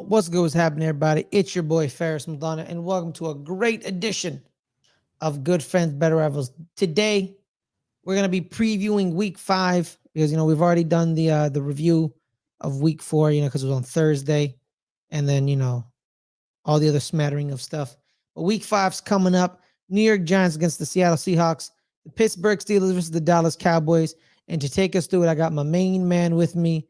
What's good? What's happening, everybody? It's your boy Ferris Muthana, and welcome to a great edition of Good Friends, Better Rivals. Today, we're gonna be previewing Week 5 because we've already done the review of Week 4, because it was on Thursday, and then all the other smattering of stuff. But Week 5's coming up. New York Giants against the Seattle Seahawks, the Pittsburgh Steelers versus the Dallas Cowboys, and to take us through it, I got my main man with me.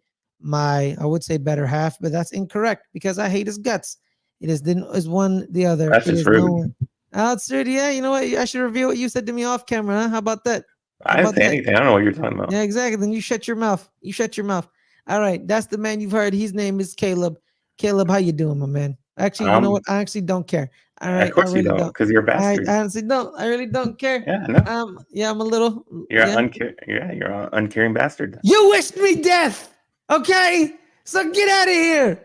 I would say better half, but that's incorrect because I hate his guts. It is one the other. That's just rude. No one. Oh, it's rude. Yeah, you know what? I should reveal what you said to me off camera. Huh? How about that? I didn't say anything. I don't know what you're talking about. Yeah, exactly. Then you shut your mouth. You shut your mouth. All right, that's the man you've heard. His name is Caleb. Caleb, how you doing, my man? Actually, you know what? I actually don't care. All right, of course you don't, because you're a bastard. I honestly don't. I really don't care. Yeah, no. Yeah, I'm a little. You're an uncaring bastard. You wished me death. Okay. So get out of here.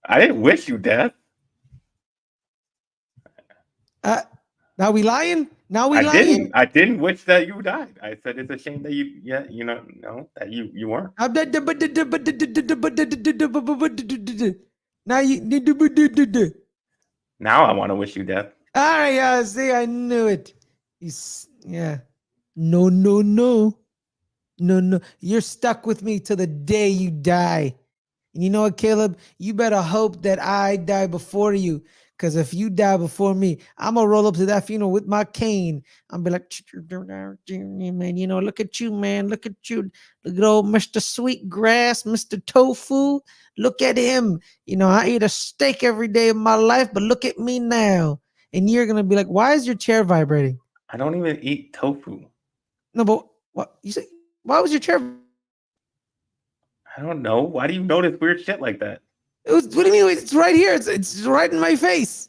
I didn't wish you death. Now we lying? Now we lying? I didn't wish that you died. I said it's a shame that that you weren't. Now I want to wish you death. All right, see, I knew it. No. You're stuck with me till the day you die. And you know what, Caleb? You better hope that I die before you. Because if you die before me, I'm going to roll up to that funeral with my cane. I'm going to be like, man, look at you, man. Look at you. Look at old Mr. Sweetgrass, Mr. Tofu. Look at him. I eat a steak every day of my life, but look at me now. And you're going to be like, why is your chair vibrating? I don't even eat tofu. No, but what you say? Why was your chair? I don't know. Why do you notice weird shit like that? What do you mean? It's right here. It's right in my face.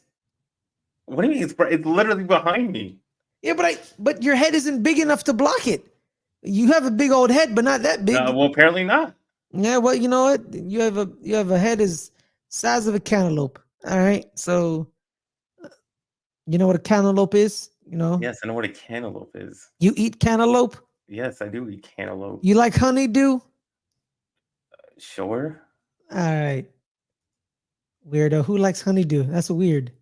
What do you mean? It's literally behind me. Yeah, but your head isn't big enough to block it. You have a big old head, but not that big. Well, apparently not. Yeah, well, you know what? You have a head is size of a cantaloupe. All right, so you know what a cantaloupe is? Yes, I know what a cantaloupe is. You eat cantaloupe? Yes, I do eat cantaloupe. You like honeydew? Sure. All right. Weirdo. Who likes honeydew? That's weird.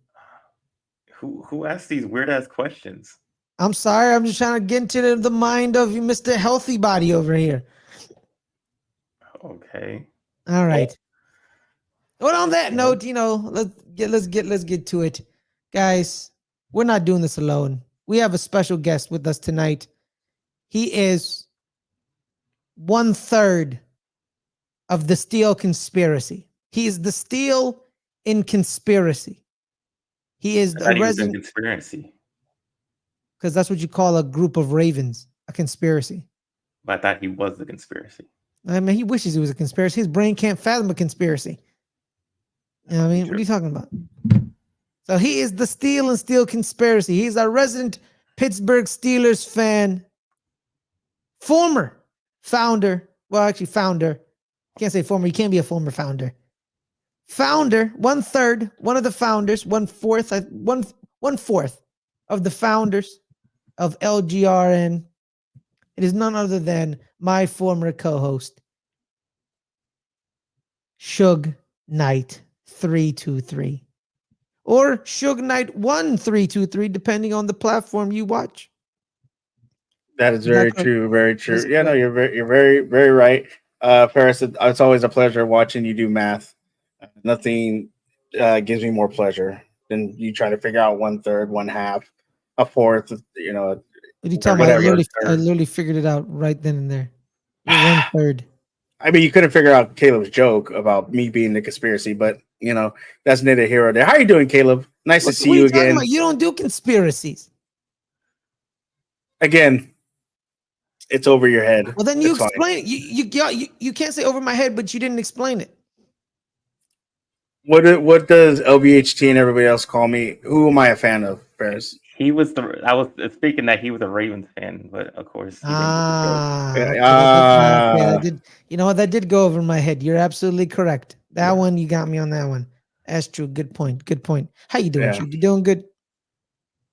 Who asked these weird ass questions? I'm sorry. I'm just trying to get into the mind of Mr. Healthy Body over here. Okay. All right. Well, on that note, let's get to it, guys. We're not doing this alone. We have a special guest with us tonight. He is 1/3 of the Steel Conspiracy. He is the Steel in Conspiracy. He is the resident conspiracy. Because that's what you call a group of ravens, a conspiracy. I thought he was the conspiracy. I mean, he wishes it was a conspiracy. His brain can't fathom a conspiracy. You know what I mean? What are you talking about? So he is the Steel and Steel Conspiracy. He's a resident Pittsburgh Steelers fan. Former founder. Well, actually founder. Can't say former. You can't be a former founder. Founder, 1/3, one of the founders, 1/4 of the founders of LGRN. It is none other than my former co-host, Suge Knight 323. Or Suge Knight 1323, depending on the platform you watch. That is very true. Very true. Yeah, no, you're very, very right. Ferris, it's always a pleasure watching you do math. Nothing gives me more pleasure than you trying to figure out 1/3, 1/2, a fourth. What are you talking about? I literally figured it out right then and there. 1/3. I mean, you couldn't figure out Caleb's joke about me being the conspiracy, but that's neither here or there. How are you doing, Caleb? Nice to see you again. You don't do conspiracies. Again, it's over your head. Well, then you explain it. You can't say over my head, but you didn't explain it. What does LBHT and everybody else call me? Who am I a fan of, Ferris? I was speaking that he was a Ravens fan, but of course. You know what? That did go over my head. You're absolutely correct. That one, you got me on that one. That's true. Good point. How you doing? You doing good?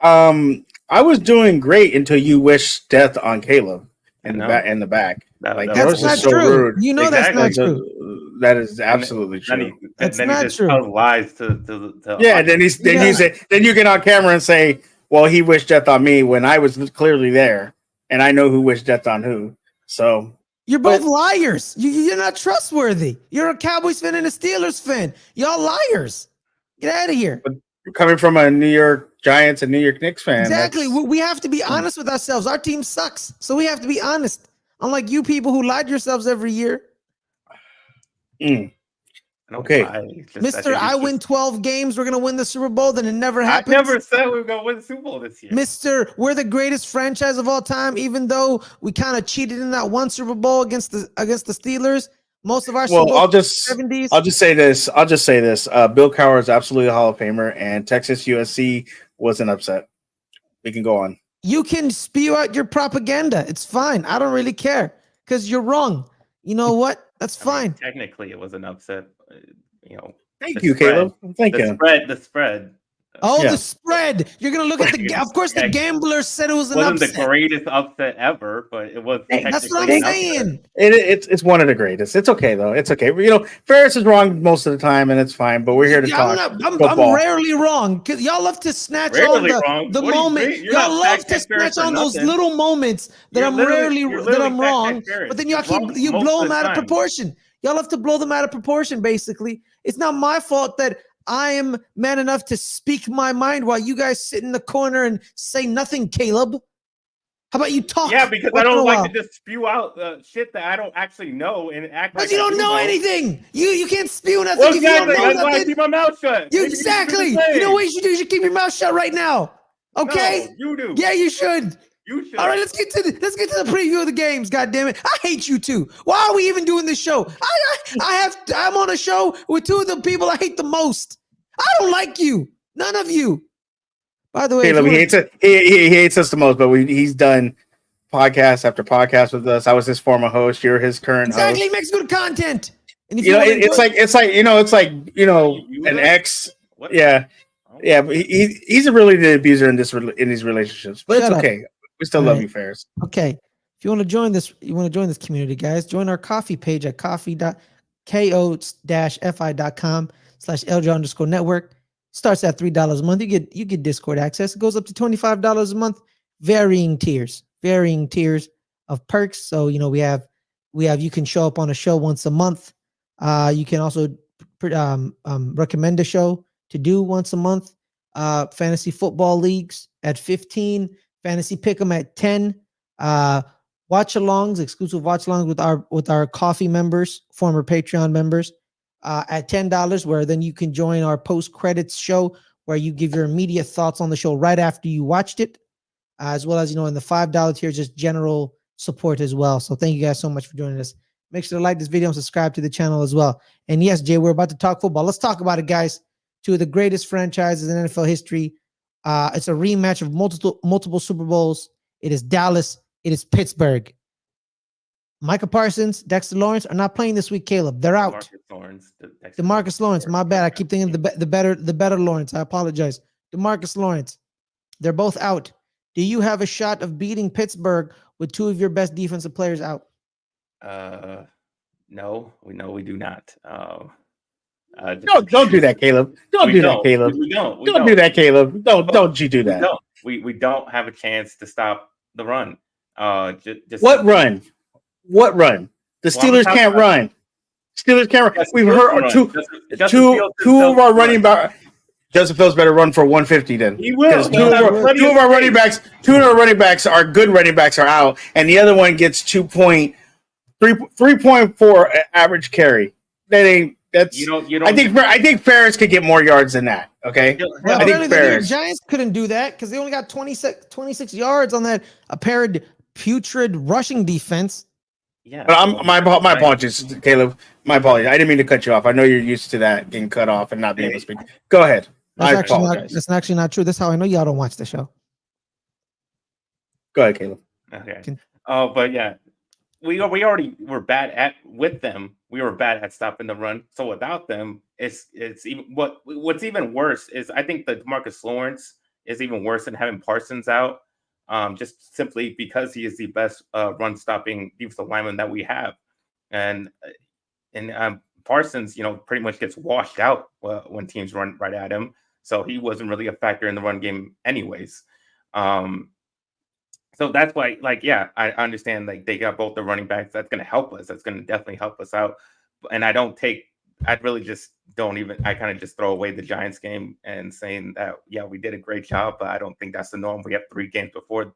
I was doing great until you wished death on Caleb. in the back. Like that that That's was not just so true. rude. You know Exactly. that's not Like, true. that is absolutely true. That's then not he just true. tells lies to Yeah, then you say, then you get on camera and say, well, he wished death on me when I was clearly there and I know who wished death on who. So You're both liars. You're not trustworthy. You're a Cowboys fan and a Steelers fan. Y'all liars. Get out of here. But coming from a New York Giants and New York Knicks fan, Exactly. We have to be honest with ourselves. Our team sucks, so we have to be honest. Unlike you people who lie to yourselves every year. Okay, Mister, I win 12 games. We're gonna win the Super Bowl. Then it never happens. I never said we were gonna win the Super Bowl this year. Mister, we're the greatest franchise of all time. Even though we kind of cheated in that one Super Bowl against the Steelers. Most of our Super Bowl I'll just say this. Bill Cowher is absolutely a Hall of Famer, and Texas USC was an upset. We can go on. You can spew out your propaganda. It's fine. I don't really care because you're wrong. You know what? That's fine. Technically, it was an upset. Thank you, Caleb. Thank you. The spread. The spread. You're gonna look at the. Of course, the gambler said it was an upset. Wasn't the greatest upset ever, but it was. That's what I'm saying. It's one of the greatest. It's okay though. It's okay. Ferris is wrong most of the time, and it's fine. But we're here to talk. I'm rarely wrong because y'all love to snatch on the moment. Y'all love to snatch on those little moments that I'm wrong. But then y'all you blow them out of proportion. Y'all have to blow them out of proportion. Basically, it's not my fault that I am man enough to speak my mind while you guys sit in the corner and say nothing, Caleb. How about you talk? Yeah, because I don't like to just spew out shit that I don't actually know and act like. But you don't know anything. You can't spew nothing if you don't know nothing. That's why I keep my mouth shut. Exactly. You know what you should do? You should keep your mouth shut right now. Okay? No, you do. Yeah, you should. You should. All right, let's get to the preview of the games. God damn it! I hate you two. Why are we even doing this show? I'm on a show with two of the people I hate the most. I don't like you. None of you. By the way, Caleb, he hates us the most, but he's done podcast after podcast with us. I was his former host. You're his current host. He makes good content. And if it's like an ex. What? Yeah. Yeah, but he's a really the abuser in these relationships. But it's okay. We still love you, Ferris. Okay. If you want to join this, community, guys, join our coffee page at coffee.ko-fi.com/LJ_network. Starts at $3 a month. You get Discord access. It goes up to $25 a month. Varying tiers of perks. So we have you can show up on a show once a month. You can also recommend a show to do once a month. Fantasy football leagues at 15. Fantasy pick'em at 10. Exclusive watch-alongs with our coffee members, former Patreon members, at $10, where then you can join our post-credits show where you give your immediate thoughts on the show right after you watched it, as well as in the $5 tier, just general support as well. So thank you guys so much for joining us. Make sure to like this video and subscribe to the channel as well. And yes, Jay, we're about to talk football. Let's talk about it, guys. Two of the greatest franchises in NFL history. It's a rematch of multiple Super Bowls. It is Dallas. It is Pittsburgh. Micah Parsons, Dexter Lawrence are not playing this week. Caleb, they're out. DeMarcus Lawrence, my bad. I keep thinking the better Lawrence. I apologize. DeMarcus Lawrence, they're both out. Do you have a shot of beating Pittsburgh with two of your best defensive players out? No, we do not. Don't do that, Caleb. Don't do that, Caleb. Don't do that, Caleb. Don't you do that? We don't have a chance to stop the run. What run? What run? The Steelers can't run. Steelers can't run. We've heard two of our running back. Justin Fields better run for 150 then. He will. Two of our running backs are good running backs are out, and the other one gets 3.4 average carry. That ain't. That's you don't. I think Ferris could get more yards than that. Okay, I think Ferris. The Giants couldn't do that because they only got 26 yards on that apparent putrid rushing defense. Yeah, but my apologies, Caleb. My apologies. I didn't mean to cut you off. I know you're used to that getting cut off and not being able to speak. Go ahead. That's actually not true. That's how I know y'all don't watch the show. Go ahead, Caleb. Okay. But yeah, we already were bad with them. We were bad at stopping the run. So without them, it's even what's even worse is I think that Marcus Lawrence is even worse than having Parsons out. just simply because he is the best run stopping defensive lineman that we have. And Parsons, pretty much gets washed out when teams run right at him. So he wasn't really a factor in the run game anyways. So that's why, I understand they got both the running backs. That's going to help us. That's going to definitely help us out. And I really just don't even, I kind of just throw away the Giants game and saying that, yeah, we did a great job, but I don't think that's the norm. We have 3 games before,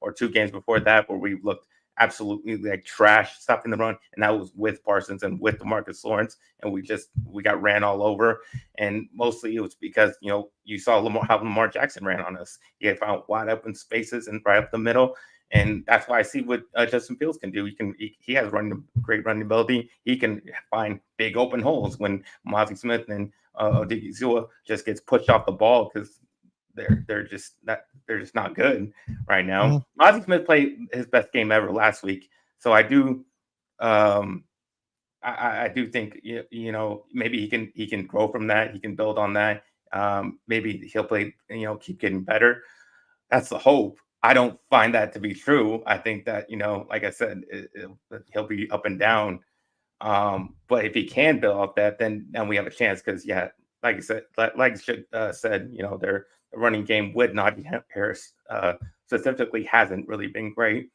or 2 games before that, where we looked absolutely like trash stopping the run, and that was with Parsons and with DeMarcus Lawrence, and we got ran all over. And mostly it was because you saw how Lamar Jackson ran on us. He had found wide open spaces and right up the middle, and that's why I see what Justin Fields can do. He has great running ability. He can find big open holes when Mozzie Smith and Odigizua just gets pushed off the ball because they're just not good right now. Mozzie Smith played his best game ever last week, so I do I do think maybe he can grow from that. He can build on that. Maybe he'll play keep getting better. That's the hope. I don't find that to be true. I think that like I said, he'll be up and down. But if he can build off that, then we have a chance. Because like I said, said, their running game with Najee Harris specifically hasn't really been great.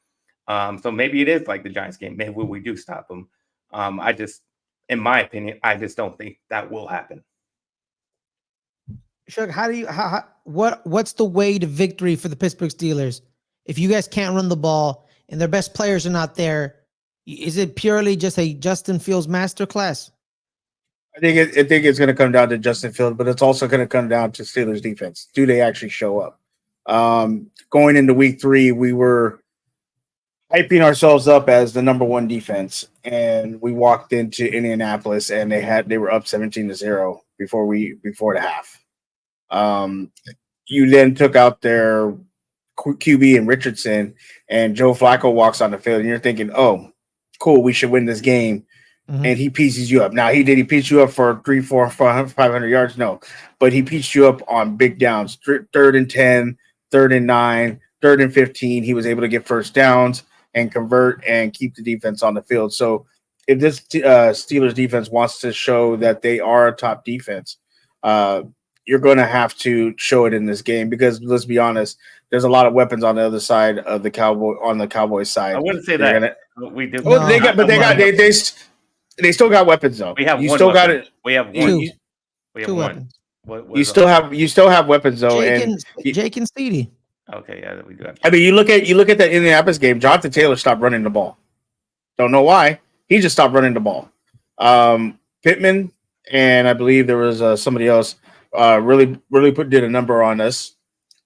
So maybe it is like the Giants game. Maybe we do stop them. In my opinion, I just don't think that will happen. Shug, what's the way to victory for the Pittsburgh Steelers? If you guys can't run the ball and their best players are not there, is it purely just a Justin Fields masterclass? I think it's going to come down to Justin Fields, but it's also going to come down to Steelers defense. Do they actually show up? Going into week 3, we were hyping ourselves up as the number 1 defense, and we walked into Indianapolis and they were up 17-0 before the half. You then took out their QB and Richardson, and Joe Flacco walks on the field, and you're thinking, oh, cool, we should win this game. Mm-hmm. And he pieces you up. Now, he piece you up for 300, 400, 500 yards? No, but he pieced you up on big downs, 3rd and 10, 3rd and 9, 3rd and 15. He was able to get first downs and convert and keep the defense on the field. So if this Steelers defense wants to show that they are a top defense, you're going to have to show it in this game, because let's be honest, there's a lot of weapons on the other side of the Cowboys side. I wouldn't say that. We do. Oh, they still got weapons though. We have you one still weapon. got it. We have one. We have 2 one. weapons. You still have weapons though. Jake and Steedy. Okay, yeah, we do have. I mean, you look at that Indianapolis game. Jonathan Taylor stopped running the ball. Don't know why. He just stopped running the ball. Pittman and I believe there was somebody else really did a number on us,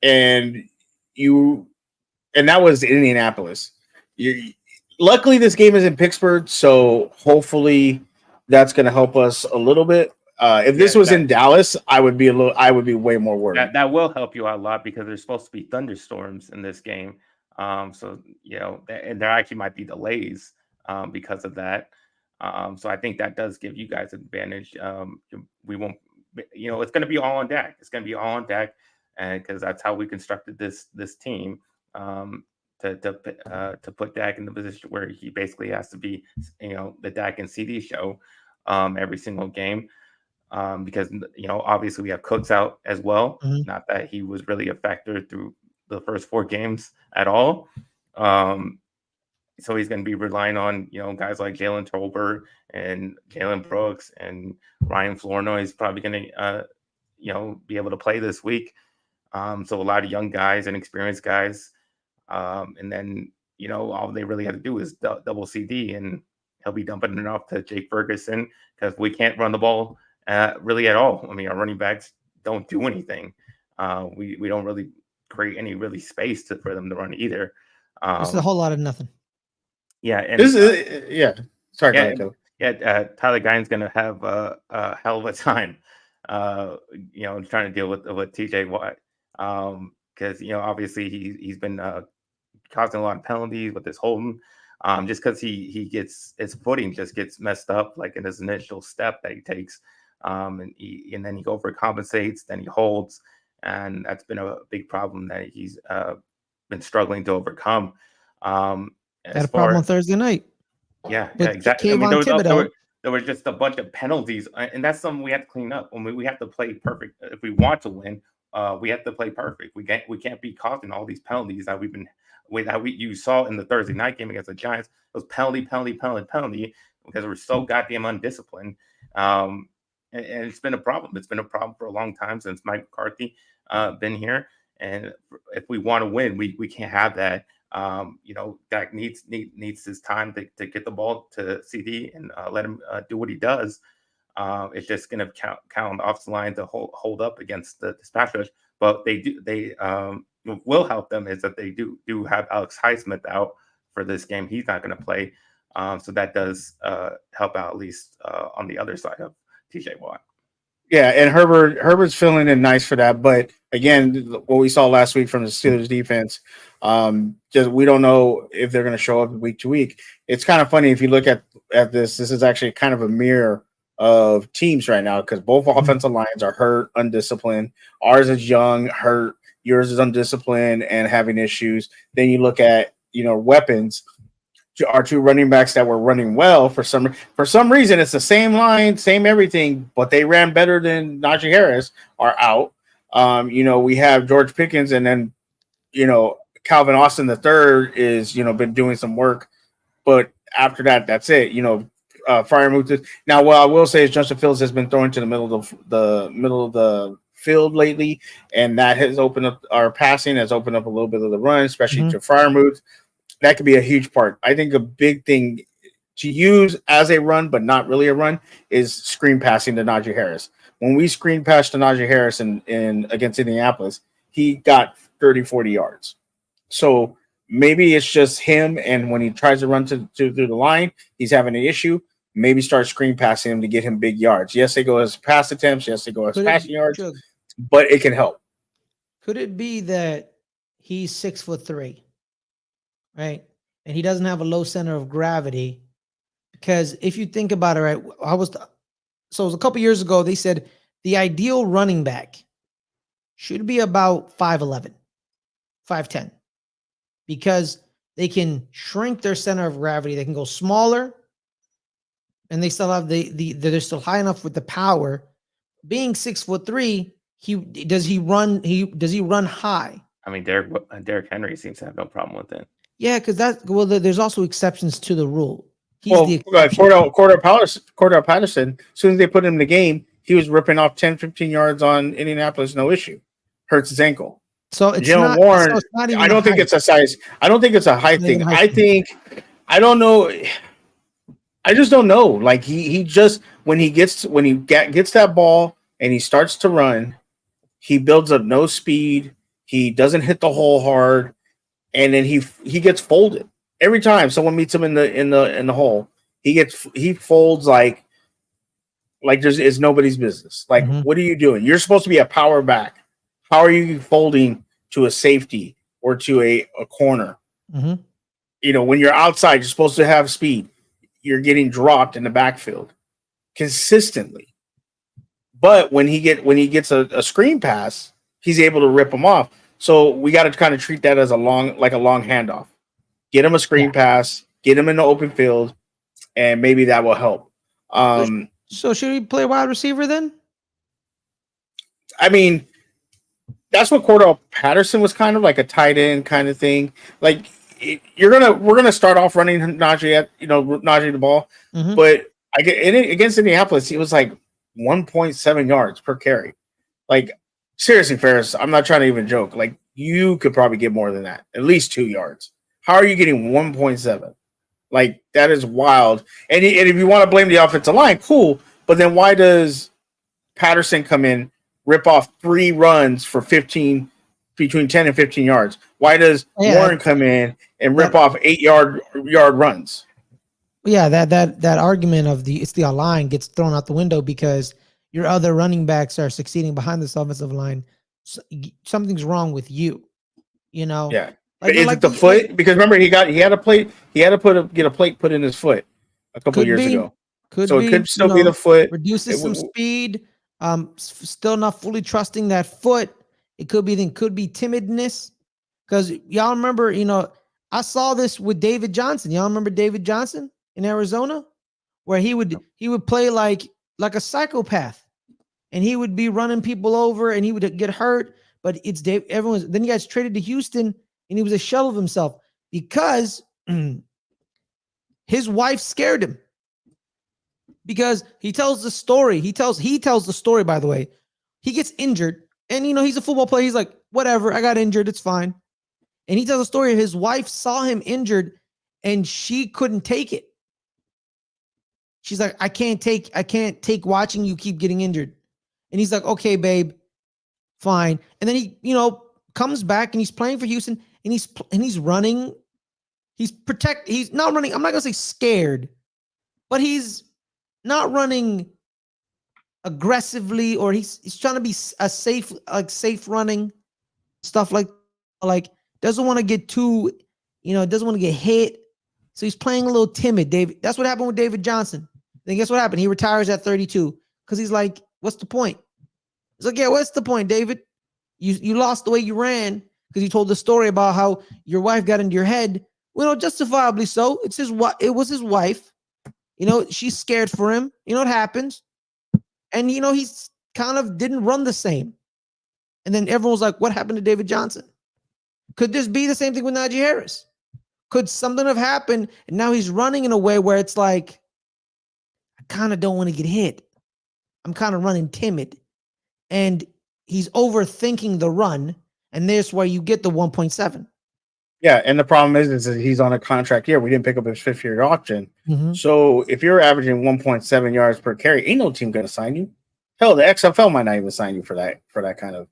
and that was Indianapolis. Luckily, this game is in Pittsburgh, so hopefully that's going to help us a little bit. If this was in Dallas, I would be way more worried. That will help you out a lot, because there's supposed to be thunderstorms in this game. So and there actually might be delays because of that. So I think that does give you guys an advantage. We won't, it's going to be all on deck. It's going to be all on deck, and because that's how we constructed this team. To put Dak in the position where he basically has to be, the Dak and CD show every single game, because obviously we have Cooks out as well. Mm-hmm. Not that he was really a factor through the first 4 games at all. So he's going to be relying on guys like Jalen Tolbert and Jalen Brooks, and Ryan Flournoy is probably going to be able to play this week. So a lot of young guys and experienced guys. And then, all they really have to do is double CD, and he'll be dumping it off to Jake Ferguson, because we can't run the ball really at all. I mean, our running backs don't do anything. We don't really create any really space for them to run either. It's a whole lot of nothing. Yeah. And Sorry. Tyler Guine's going to have a hell of a time, trying to deal with TJ Watt. Because obviously he's been causing a lot of penalties with his holding, just because he gets his footing just gets messed up, like in his initial step that he takes, and then he overcompensates, then he holds, and that's been a big problem that he's been struggling to overcome. Had a problem on Thursday night. Yeah, with exactly. I mean, Thibodeau. there were just a bunch of penalties, and that's something we have to clean up. When we have to play perfect if we want to win. We have to play perfect. We can't be causing all these penalties that you saw in the Thursday night game against the Giants. It was penalty because we're so goddamn undisciplined. And it's been a problem. It's been a problem for a long time since Mike McCarthy been here. And if we want to win, we can't have that. Dak needs his time to get the ball to CD and let him do what he does. It's just going to count on the offensive line to hold up against the pass rush. But they will help them is that they do have Alex Highsmith out for this game. He's not going to play. So that does help out at least on the other side of TJ Watt. Yeah, and Herbert's filling in nice for that. But again, what we saw last week from the Steelers defense, just we don't know if they're going to show up week to week. It's kind of funny if you look at this. This is actually kind of a mirror of teams right now because both offensive lines are hurt, undisciplined. Ours is young, hurt. Yours is undisciplined and having issues. Then you look at weapons. Our two running backs that were running well for some reason, it's the same line, same everything, but they ran better than Najee Harris are out. We have George Pickens, and then Calvin Austin III is been doing some work, but after that, that's it. Freiermuth. Now, what I will say is Justin Fields has been thrown to the middle of the field lately, and that has opened up our passing, has opened up a little bit of the run, especially to Freiermuth. That could be a huge part. I think a big thing to use as a run, but not really a run, is screen passing to Najee Harris. When we screen passed to Najee Harris in against Indianapolis, he got 30, 40 yards. So maybe it's just him, and when he tries to run through the line, he's having an issue. Maybe start screen passing him to get him big yards. Yes, they go as pass attempts. Yes, they go as passing yards, but it can help. Could it be that he's 6'3"? Right. And he doesn't have a low center of gravity because if you think about it, right, it was a couple years ago, they said the ideal running back should be about 5'11", 5'10", because they can shrink their center of gravity. They can go smaller and they still have they're still high enough with the power. Being 6'3", does he run high? I mean, Derrick Henry seems to have no problem with it. Yeah, because there's also exceptions to the rule. Cordell Patterson, as soon as they put him in the game, he was ripping off 10, 15 yards on Indianapolis, no issue. Hurts his ankle. So it's Jalen Warren, I don't think it's a size. I don't think it's a height thing. I don't know. I just don't know. Like he just when he gets that ball and he starts to run, he builds up no speed. He doesn't hit the hole hard. And then he gets folded every time someone meets him in the hole. He folds like it's nobody's business. Like, what are you doing? You're supposed to be a power back. How are you folding to a safety or to a corner? When you're outside, you're supposed to have speed. You're getting dropped in the backfield consistently. But when he gets a screen pass, he's able to rip them off. So we got to kind of treat that as a long handoff. Get him a screen pass, get him in the open field, and maybe that will help. So should we play wide receiver then? I mean, that's what Cordell Patterson was kind of like, a tight end kind of thing. Like we're gonna start off running Najee the ball, but against Indianapolis, it was like 1.7 yards per carry. Like, seriously, Ferris, I'm not trying to even joke. Like, you could probably get more than that, at least 2 yards. How are you getting 1.7? Like, that is wild. And if you want to blame the offensive line, cool. But then why does Patterson come in, rip off 3 runs for between 10 and 15 yards? Why does Warren come in and rip off 8-yard runs? Yeah, that argument of it's the line gets thrown out the window because your other running backs are succeeding behind this offensive line. Something's wrong with you, Yeah. Is it the foot? Because remember, he had a plate. He had to get a plate put in his foot a couple years ago. It could still be the foot. Reduces some speed. Still not fully trusting that foot. It could be timidness. Because y'all remember, I saw this with David Johnson. Y'all remember David Johnson in Arizona, where he would play like a psychopath, and he would be running people over, and he would get hurt. But it's Dave. Then he got traded to Houston, and he was a shell of himself because his wife scared him. Because he tells the story. He tells the story. By the way, he gets injured, and he's a football player. He's like, whatever, I got injured, it's fine. And he tells a story. His wife saw him injured, and she couldn't take it. She's like, I can't take watching you keep getting injured. And he's like, okay, babe, fine. And then he, comes back, and he's playing for Houston, and he's running. He's not running. I'm not gonna say scared, but he's not running aggressively, or he's trying to be a safe running, stuff like doesn't want to get too, doesn't want to get hit. So he's playing a little timid, David. That's what happened with David Johnson. Then guess what happened? He retires at 32 because he's like, what's the point? He's like, yeah, what's the point, David? You lost the way you ran because you told the story about how your wife got into your head. Well, justifiably so. It was his wife. She's scared for him. It happens. And, he's kind of didn't run the same. And then everyone was like, what happened to David Johnson? Could this be the same thing with Najee Harris? Could something have happened and now he's running in a way where it's like, I kind of don't want to get hit. I'm kind of running timid. And he's overthinking the run. And there's where you get the 1.7. Yeah, and the problem is that he's on a contract year. We didn't pick up his 5th-year option. Mm-hmm. So if you're averaging 1.7 yards per carry, ain't no team going to sign you. Hell, the XFL might not even sign you for that kind of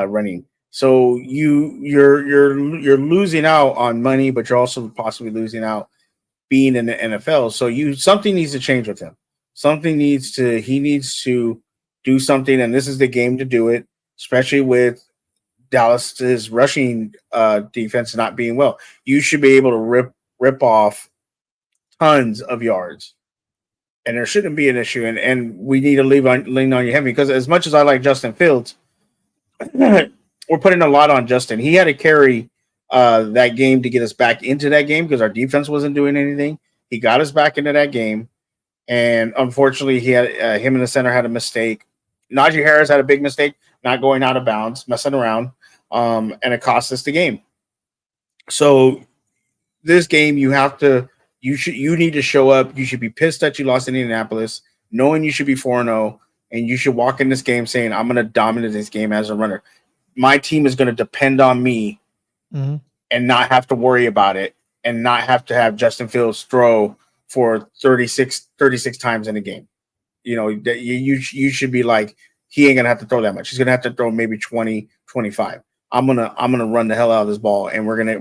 running. So you're losing out on money, but you're also possibly losing out being in the NFL. So something needs to change with him. He needs to do something, and this is the game to do it, especially with Dallas's rushing defense not being well. You should be able to rip off tons of yards, and there shouldn't be an issue. And we need to lean on you heavy, because as much as I like Justin Fields, we're putting a lot on Justin. He had to carry that game to get us back into that game because our defense wasn't doing anything. He got us back into that game, and unfortunately, he had him in the center had a mistake. Najee Harris had a big mistake, not going out of bounds, messing around, and it cost us the game. So this game, you need to show up. You should be pissed that you lost in Indianapolis, knowing you should be 4-0, and you should walk in this game saying, I'm going to dominate this game as a runner. My team is going to depend on me and not have to worry about it, and not have to have Justin Fields throw for 36 times in a game. You should be like, he ain't gonna have to throw that much. He's gonna have to throw maybe 20, 25. I'm gonna run the hell out of this ball, and we're gonna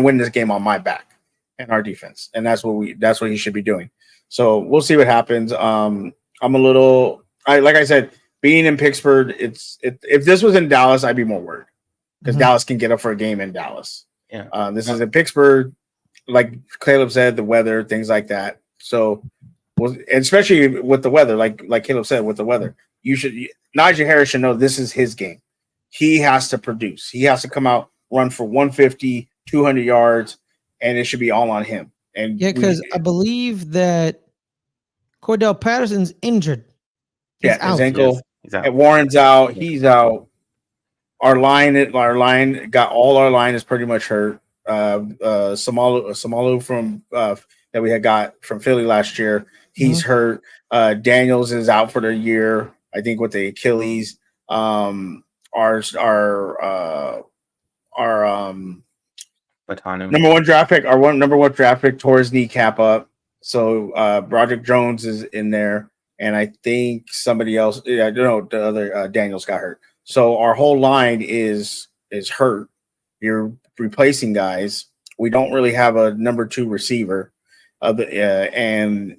win this game on my back and our defense, and that's what he should be doing. So we'll see what happens. Like I said, being in Pittsburgh, if this was in Dallas, I'd be more worried, because Dallas can get up for a game in Dallas. Yeah, this is in Pittsburgh, like Caleb said, the weather, things like that. So. Well, especially with the weather, like Caleb said, with the weather, Najee Harris should know this is his game. He has to produce. He has to come out, run for 150, 200 yards, and it should be all on him. And yeah, because I believe that Cordell Patterson's injured. His ankle. And Warren's out. He's out. Our line is pretty much hurt. Samalu from that we had got from Philly last year. He's hurt. Daniels is out for the year, I think, with the Achilles. Our number one draft pick tore his kneecap up. So Broderick Jones is in there, and I think somebody else. Yeah, I don't know. The other Daniels got hurt. So our whole line is hurt. You're replacing guys. We don't really have a number 2 receiver. And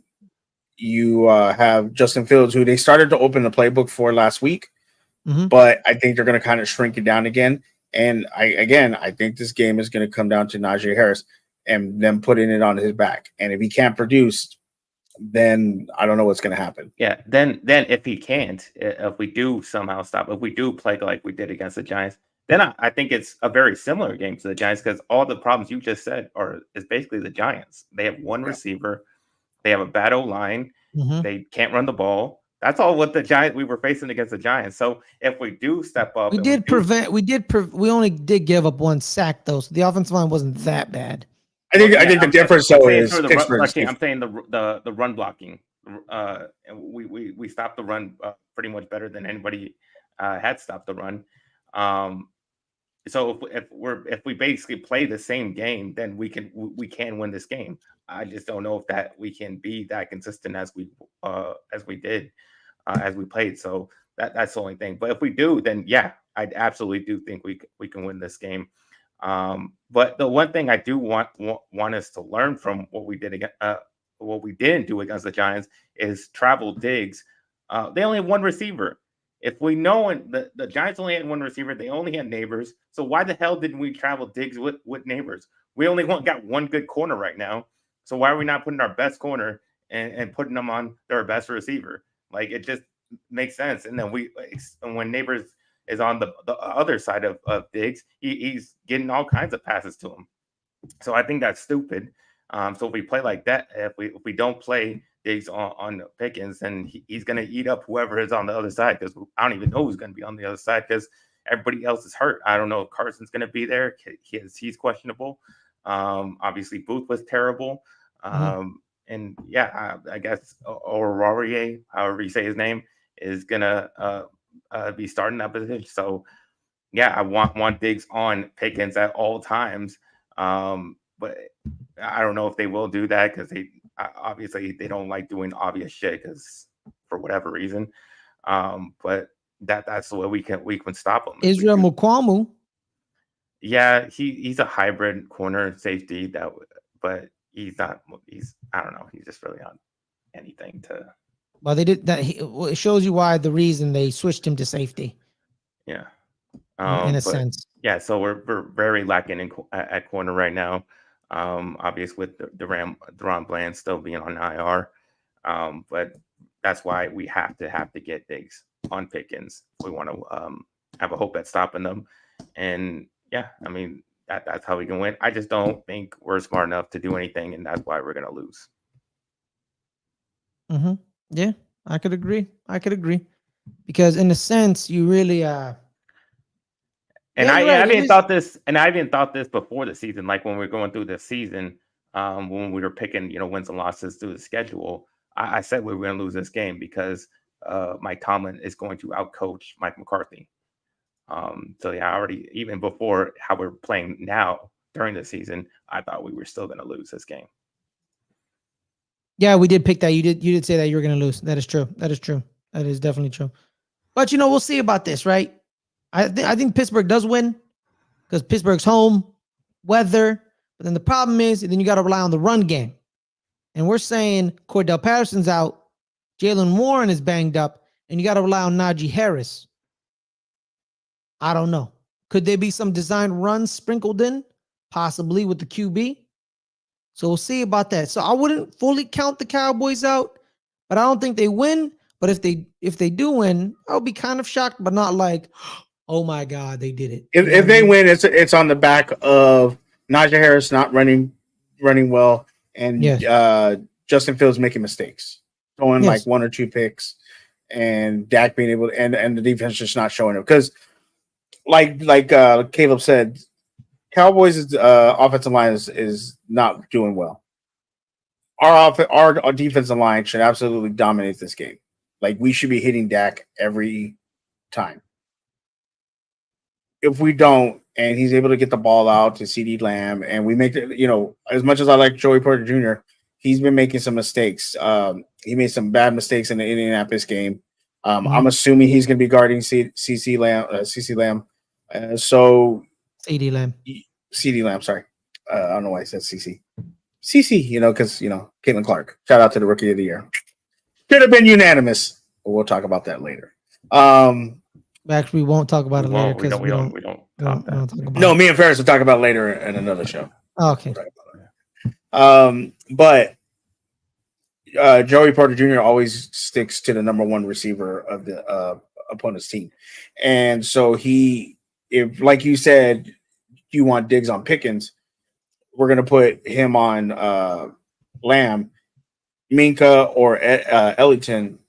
you have Justin Fields, who they started to open the playbook for last week, but I think they're going to kind of shrink it down again. And I think this game is going to come down to Najee Harris and them putting it on his back. And if he can't produce, then I don't know what's going to happen. Yeah, then if he can't, if we do somehow stop, if we do play like we did against the Giants, then I think it's a very similar game to the Giants because all the problems you just said is basically the Giants. They have one receiver, they have a bad O-line, they can't run the ball. That's all what we were facing against the Giants. So if we do step up, we only did give up 1 sack though, so the offensive line wasn't that bad. I think the difference though is I'm saying the run blocking. We stopped the run pretty much better than anybody had stopped the run. So if we basically play the same game, then we can win this game. I just don't know if we can be that consistent as we did as we played. So that's the only thing. But if we do, then yeah, I absolutely do think we can win this game. But the one thing I do want us to learn from what we didn't do against the Giants is travel digs. They only have one receiver. If we know the Giants only had one receiver, they only had Neighbors. So why the hell didn't we travel digs with Neighbors? We only got one good corner right now. So why are we not putting our best corner and putting them on their best receiver? Like, it just makes sense. And then when Neighbors is on the other side of Diggs, he's getting all kinds of passes to him. So I think that's stupid. So if we play like that, if we don't play Diggs on Pickens, then he's going to eat up whoever is on the other side, because I don't even know who's going to be on the other side because everybody else is hurt. I don't know if Carson's going to be there. He's questionable. Obviously, Booth was terrible. And yeah, I guess Aurier, however you say his name, is going to be starting that position. So yeah, I want Diggs on Pickens at all times. But I don't know if they will do that because obviously they don't like doing obvious shit because for whatever reason. But that's the way we can stop them. Israel Mukwamu. Yeah, he's a hybrid corner safety but he's not. I don't know. He's just really not anything to. Well, they did that. It shows you why the reason they switched him to safety. Yeah, in a sense. Yeah, so we're very lacking at corner right now. Obviously with Deron Bland still being on IR, but that's why we have to get Diggs on Pickens. We want to have a hope at stopping them, and yeah, I mean that's how we can win. I just don't think we're smart enough to do anything, and that's why we're gonna lose. Yeah, I could agree. Because in a sense, you really And I even thought this before the season, like when we were going through the season, when we were picking, wins and losses through the schedule. I said we were going to lose this game because Mike Tomlin is going to outcoach Mike McCarthy. So yeah, already even before how we're playing now during the season, I thought we were still going to lose this game. Yeah, we did pick that. You did say that you were going to lose. That is true. That is definitely true. But we'll see about this, right? I think Pittsburgh does win because Pittsburgh's home, weather. But then the problem is, then you got to rely on the run game. And we're saying Cordell Patterson's out, Jalen Warren is banged up, and you got to rely on Najee Harris. I don't know. Could there be some design runs sprinkled in? Possibly with the QB. So we'll see about that. So I wouldn't fully count the Cowboys out, but I don't think they win. But if they do win, I'll be kind of shocked, but not like, oh my God, they did it. If they win, it's on the back of Najee Harris not running well, and Justin Fields making mistakes, throwing like 1 or 2 picks, and Dak being able to, and the defense just not showing up. Because like Caleb said, Cowboys' offensive line is not doing well. Our defensive line should absolutely dominate this game. Like, we should be hitting Dak every time. If we don't, and he's able to get the ball out to CeeDee Lamb, and we make it, as much as I like Joey Porter Jr., he's been making some mistakes. He made some bad mistakes in the Indianapolis game. I'm assuming he's going to be guarding CeeDee Lamb. CeeDee Lamb, sorry. I don't know why I said CC. CC, because, Caitlin Clark. Shout out to the Rookie of the Year. Should have been unanimous, but we'll talk about that later. Actually, we won't talk about it later because we don't talk about it. No, me and Ferris will talk about it later in another show. Okay. But Joey Porter Jr. always sticks to the number 1 receiver of the opponent's team. And so he if, like you said, you want Diggs on Pickens, we're going to put him on Lamb. Minka or Ellington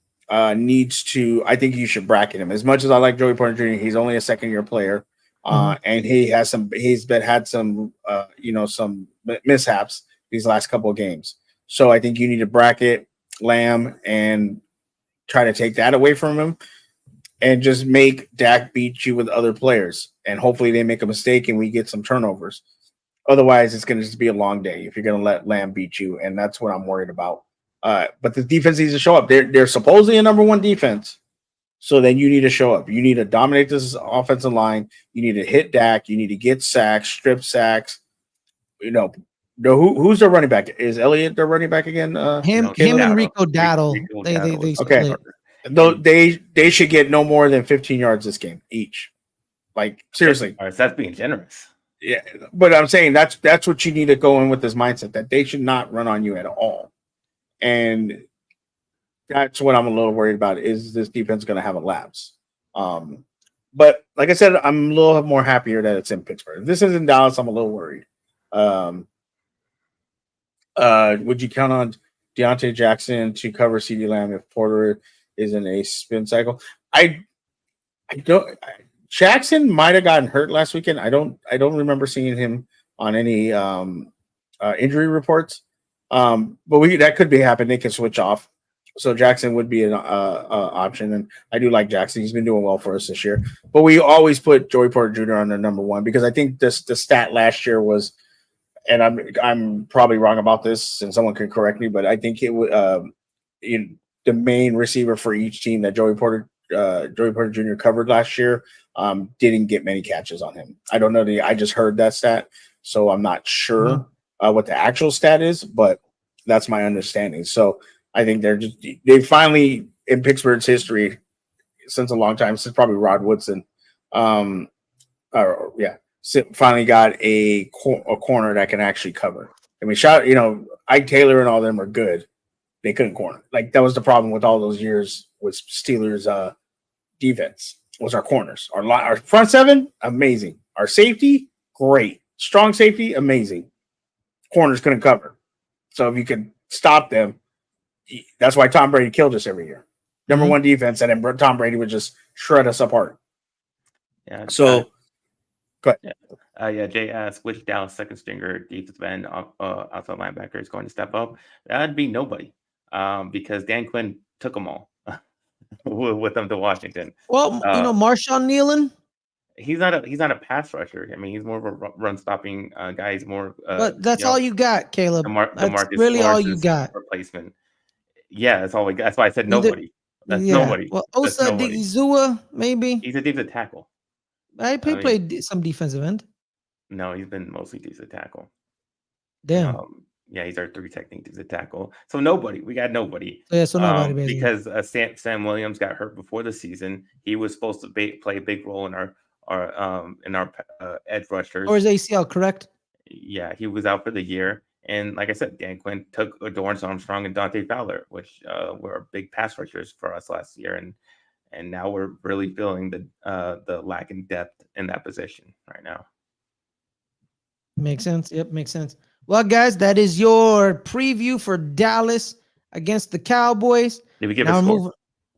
needs to. I think you should bracket him. As much as I like Joey Porter Jr., he's only a second-year player, and he has some. He's had some, some mishaps these last couple of games. So I think you need to bracket Lamb and try to take that away from him, and just make Dak beat you with other players. And hopefully they make a mistake and we get some turnovers. Otherwise, it's going to just be a long day if you're going to let Lamb beat you, and that's what I'm worried about. But the defense needs to show up. They're supposedly a number one defense, so then you need to show up. You need to dominate this offensive line. You need to hit Dak. You need to get sacks, strip sacks. Who's their running back? Is Elliott their running back again? Him and Rico Dowdle. They okay. Though they should get no more than 15 yards this game each. Like seriously, that's being generous. Yeah, but I'm saying that's what you need to go in with this mindset that they should not run on you at all. And that's what I'm a little worried about. Is this defense going to have a lapse? But like I said, I'm a little more happier that it's in Pittsburgh. If this is in Dallas, I'm a little worried. Would you count on Deontay Jackson to cover CeeDee Lamb if Porter is in a spin cycle? I don't. Jackson might have gotten hurt last weekend. I don't remember seeing him on any injury reports. But that could be happening. They can switch off. So Jackson would be an option, and I do like Jackson. He's been doing well for us this year. But we always put Joey Porter Jr. on the number one because I think the stat last year was, and I'm probably wrong about this, and someone can correct me, but I think it would the main receiver for each team that Joey Porter Jr. covered last year didn't get many catches on him. I don't know. I just heard that stat, so I'm not sure what the actual stat is, but that's my understanding. So I think they finally, in Pittsburgh's history, since a long time, since probably Rod Woodson, finally got a corner that can actually cover. I mean, Ike Taylor and all them are good. They couldn't corner. Like that was the problem with all those years with Steelers defense. Was our corners, our front seven, amazing. Our safety, great. Strong safety, amazing. Corners couldn't cover. So if you could stop them, that's why Tom Brady killed us every year. Number one defense, and then Tom Brady would just shred us apart. Yeah. So, go ahead. Jay asked, which Dallas second stringer defensive end outside linebacker is going to step up? That'd be nobody, because Dan Quinn took them all with them to Washington. Well, Marshawn Nealon. He's not a pass rusher. I mean, he's more of a run stopping guy. He's more. But that's all you got, Caleb. That's really all you got. Replacement. Yeah, that's all. That's why I said nobody. That's nobody. Well, Osa Digizua, maybe. He's a defensive tackle. He played some defensive end. No, he's been mostly defensive tackle. Damn. He's our three technique defensive tackle. So nobody. We got nobody. So nobody basically. Because Sam Williams got hurt before the season. He was supposed to play a big role in our edge rushers. Or his ACL, correct? Yeah, he was out for the year. And like I said, Dan Quinn took Dorrance Armstrong and Dante Fowler, which were big pass rushers for us last year, and now we're really feeling the lack in depth in that position right now. Makes sense. Yep, makes sense. Well, guys, that is your preview for Dallas against the Cowboys. Did we give a score?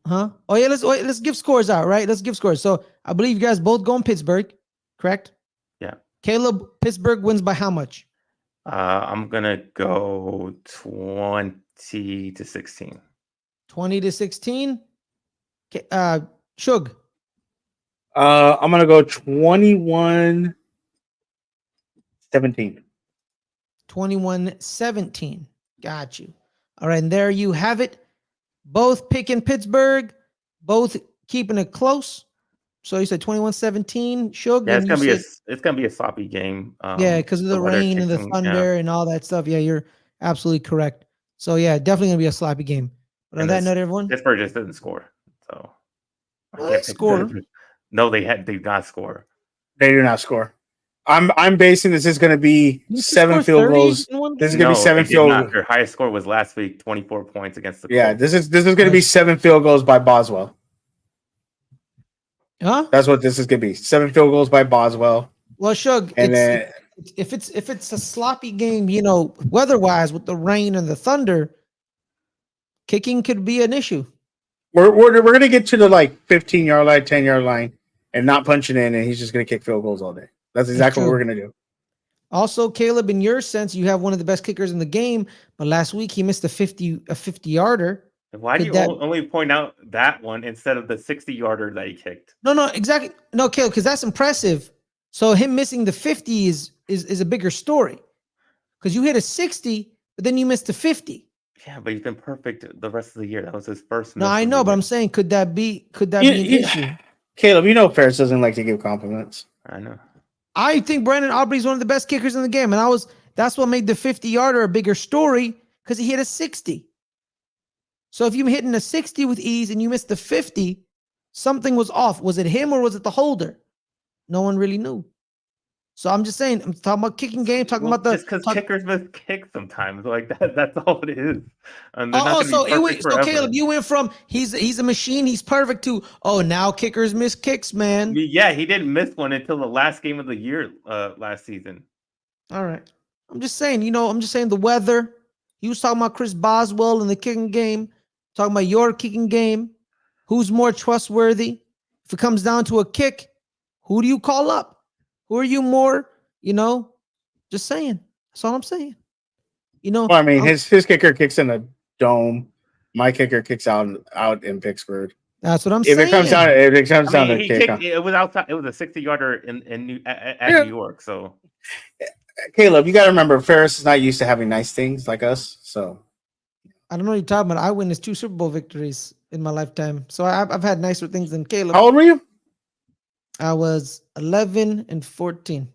Huh? Oh yeah, let's give scores out, right? Let's give scores. So I believe you guys both go in Pittsburgh, correct? Yeah. Caleb, Pittsburgh wins by how much? I'm gonna go 20-16. 20-16. Shug. I'm gonna go 21-17. 21-17. Got you. All right, and there you have it. Both picking Pittsburgh, both keeping it close. So you said 21-17, Shug. Yeah, it's gonna be a sloppy game. Because of the rain and the thunder and all that stuff. Yeah, you're absolutely correct. So yeah, definitely gonna be a sloppy game. But on that note, everyone, Pittsburgh just didn't score. So they score. No, they did not score. They do not score. I'm basing this is going to be 7 field goals. This is going to be 7 field goals. Their highest score was last week, 24 points against the Colts. Yeah, this is going to be 7 field goals by Boswell. Huh? That's what this is gonna be. 7 field goals by Boswell, Well, Shug, and then if it's a sloppy game, weather-wise with the rain and the thunder, kicking could be an issue. we're gonna get to the 15-yard line, 10-yard line, and not punching in, and he's just gonna kick field goals all day. That's exactly what we're gonna do. Also, Caleb, in your sense, you have one of the best kickers in the game, but last week he missed a 50-yarder. Why do you only point out that one instead of the 60-yarder that he kicked? No, exactly. No, Caleb, because that's impressive. So him missing the 50 is a bigger story. Because you hit a 60, but then you missed a 50. Yeah, but he's been perfect the rest of the year. That was his first. No, I know, but I'm saying, could that be an issue? Caleb, Ferris doesn't like to give compliments. I know. I think Brandon Aubrey's one of the best kickers in the game, and that's what made the 50-yarder a bigger story because he hit a 60. So if you're hitting a 60 with ease and you missed the 50, something was off. Was it him or was it the holder? No one really knew. So I'm just saying, I'm talking about kicking game, just because kickers miss kicks sometimes, that's all it is. So Caleb, you went from he's a machine, he's perfect to now kickers miss kicks, man. Yeah, he didn't miss one until the last game of the year last season. All right, I'm just saying, the weather. He was talking about Chris Boswell in the kicking game, talking about your kicking game. Who's more trustworthy? If it comes down to a kick, who do you call up? Who are you more, just saying. That's all I'm saying. Well, I mean, his kicker kicks in a dome. My kicker kicks out in Pittsburgh. That's what I'm saying. If it comes down to kick. It was outside. It was a 60-yarder in New York. So, Caleb, you got to remember, Ferris is not used to having nice things like us. So, I don't know what you're talking about. I witnessed 2 Super Bowl victories in my lifetime, so I've had nicer things than Caleb. How old were you? I was 11 and 14.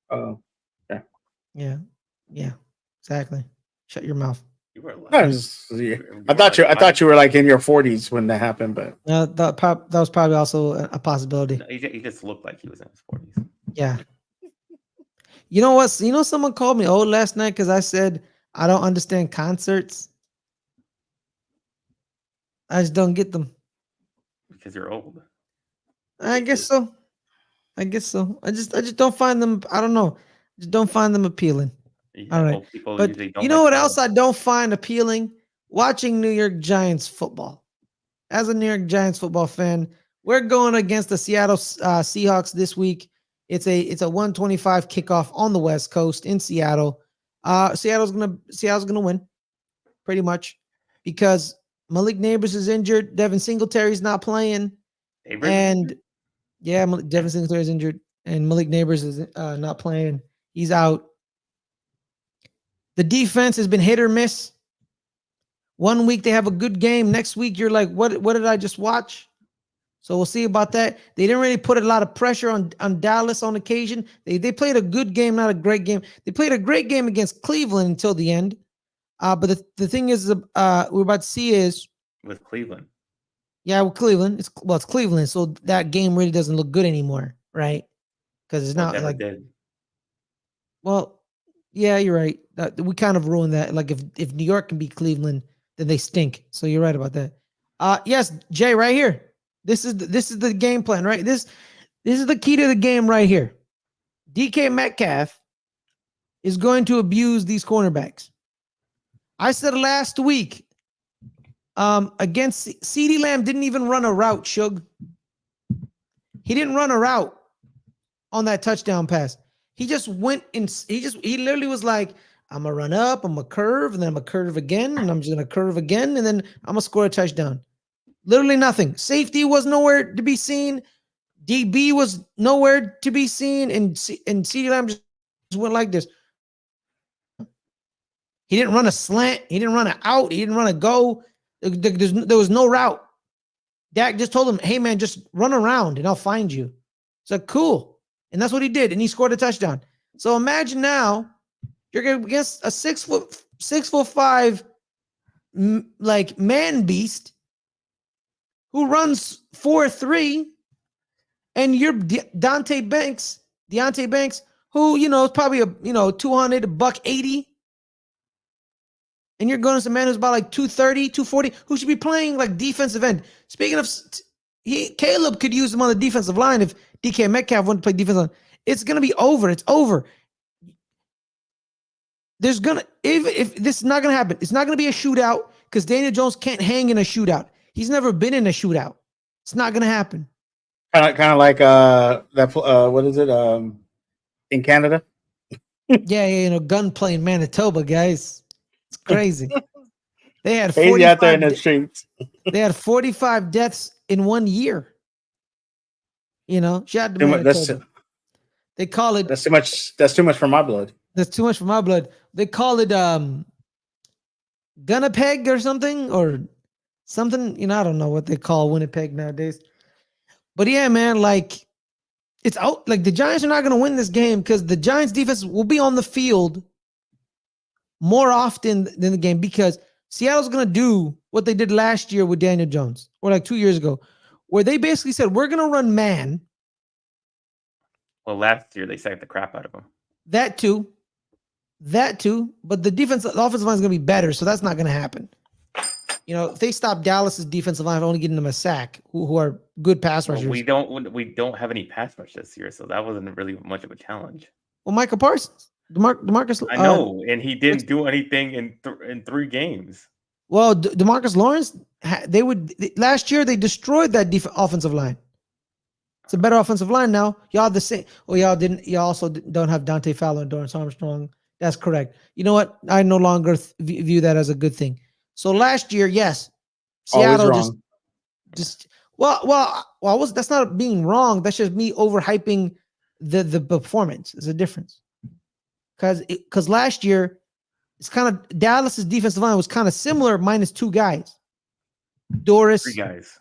Oh, yeah, exactly. Shut your mouth. You were 11. I thought you were in your 40s when that happened, but that was probably also a possibility. No, he just looked like he was in his 40s. Yeah. You know what? Someone called me old last night because I said I don't understand concerts. I just don't get them. Because you're old. I guess so. I just don't find them. I don't know. Just don't find them appealing. Yeah, all right. But you know what else I don't find appealing? Watching New York Giants football. As a New York Giants football fan, we're going against the Seattle Seahawks this week. It's a 1:25 kickoff on the West Coast in Seattle. Seattle's gonna win, pretty much, because Malik Neighbors is injured. Devin Singletary's not playing, and Devin Singletary is injured, and Malik Neighbors is not playing. He's out. The defense has been hit or miss. One week they have a good game. Next week you're like, what did I just watch? So we'll see about that. They didn't really put a lot of pressure on Dallas on occasion. They played a good game, not a great game. They played a great game against Cleveland until the end. But the thing is, we're about to see is with Cleveland. Yeah, with Cleveland. It's Cleveland, so that game really doesn't look good anymore, right? Because it's not like. Well, yeah, you're right. We kind of ruined that. Like if New York can beat Cleveland, then they stink. So you're right about that. Yes, Jay, right here. This is the game plan, right? This is the key to the game right here. DK Metcalf is going to abuse these cornerbacks. I said last week, against CeeDee Lamb didn't even run a route, Shug. He didn't run a route on that touchdown pass. He just went in. He literally was like, I'm gonna run up, I'm gonna curve, and then I'm gonna curve again, and I'm just gonna curve again, and then I'm gonna score a touchdown. Literally nothing. Safety was nowhere to be seen. DB was nowhere to be seen, and CeeDee Lamb just went like this. He didn't run a slant. He didn't run an out. He didn't run a go. There was no route. Dak just told him, hey, man, just run around and I'll find you. It's like, cool. And that's what he did. And he scored a touchdown. So imagine now you're against a 6'5" like man beast who runs 4.3, and you're Deontay Banks, who, is probably a, 200, $180. And you're going to some man who's about like 230, 240, who should be playing like defensive end. Speaking of Caleb could use him on the defensive line if DK Metcalf wanted to play defensive line. It's gonna be over. It's over. There's gonna if this is not gonna happen, it's not gonna be a shootout because Daniel Jones can't hang in a shootout. He's never been in a shootout. It's not gonna happen. Kind of like that. What is it? In Canada. Yeah, gunplay in Manitoba, guys. It's crazy. They had crazy out there in the streets. They had 45 deaths in 1 year. Shout out to Manitoba. They call it. That's too much. That's too much for my blood. That's too much for my blood. They call it Winnipeg or something. I don't know what they call Winnipeg nowadays. But yeah, man, like it's out. Like the Giants are not going to win this game because the Giants defense will be on the field more often than the game because Seattle's going to do what they did last year with Daniel Jones or like 2 years ago, where they basically said, we're going to run man. Well, last year they sacked the crap out of him. That too. But the offensive line is going to be better, so that's not going to happen. If they stop Dallas's defensive line only getting them a sack, who are good pass rushers. Well, we don't have any pass rush this year, so that wasn't really much of a challenge. Well, Micah Parsons, Demarcus. I know, and he didn't do anything in 3 games. Well, DeMarcus Lawrence, last year they destroyed that offensive line. It's a better offensive line now. Y'all the same. Well, y'all didn't. Y'all also don't have Dante Fowler and Dorrance Armstrong. That's correct. You know what? I no longer view that as a good thing. So last year, yes, Seattle just that's not being wrong. That's just me overhyping the performance. There's a difference. Because last year, it's kind of Dallas's defensive line was kind of similar, minus 2 guys. 3 guys.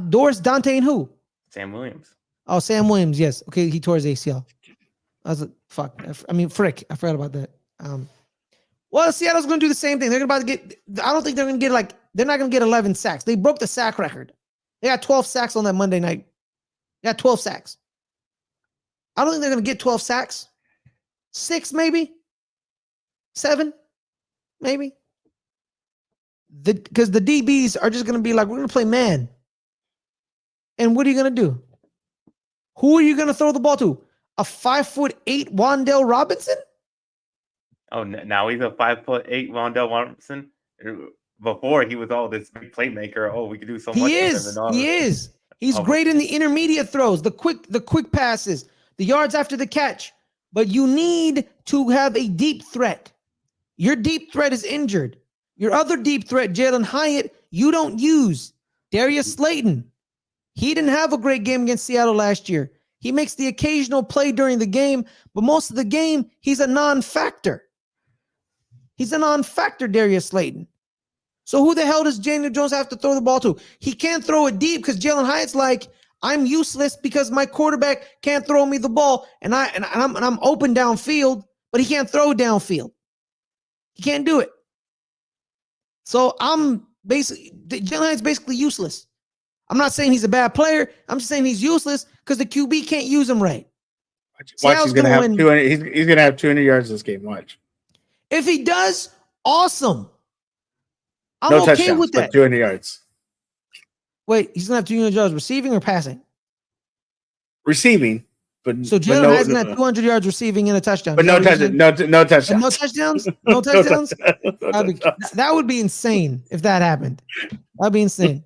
Doris, Dante, and who? Sam Williams. Oh, Sam Williams. Yes. Okay, he tore his ACL. I was like, fuck. Frick. I forgot about that. Well, Seattle's going to do the same thing. They're about to get. I don't think they're going to get they're not going to get 11 sacks. They broke the sack record. They got 12 sacks on that Monday night. They got 12 sacks. I don't think they're going to get 12 sacks. 6 maybe. 7 maybe. Because the DBs are just going to be like, we're going to play man. And what are you going to do? Who are you going to throw the ball to? A 5'8" Wan'Dale Robinson? Oh, now he's a 5'8" Wan'Dale Robinson. Before he was all this big playmaker. Oh, we could do so much. He is. He's great in the intermediate throws, the quick passes, the yards after the catch. But you need to have a deep threat. Your deep threat is injured. Your other deep threat, Jalen Hyatt, you don't use. Darius Slayton. He didn't have a great game against Seattle last year. He makes the occasional play during the game, but most of the game, he's a non-factor. He's a non-factor, Darius Slayton. So who the hell does Daniel Jones have to throw the ball to? He can't throw it deep because Jalen Hyatt's like, I'm useless because my quarterback can't throw me the ball, and I'm open downfield, but he can't throw downfield. He can't do it. So Jalen Hyatt's basically useless. I'm not saying he's a bad player. I'm just saying he's useless because the QB can't use him right. Watch, he's gonna have 200. He's gonna have 200 yards this game. Watch. If he does, awesome. I'm no okay touchdowns, with that. 200 yards. Wait, he's gonna have 200 yards receiving or passing? Receiving, but so Jalen Hyatt's gonna have 200 yards receiving and a touchdown. But no touchdowns. No touchdowns. And no touchdowns. No touchdowns. That would be insane if that happened. That'd be insane.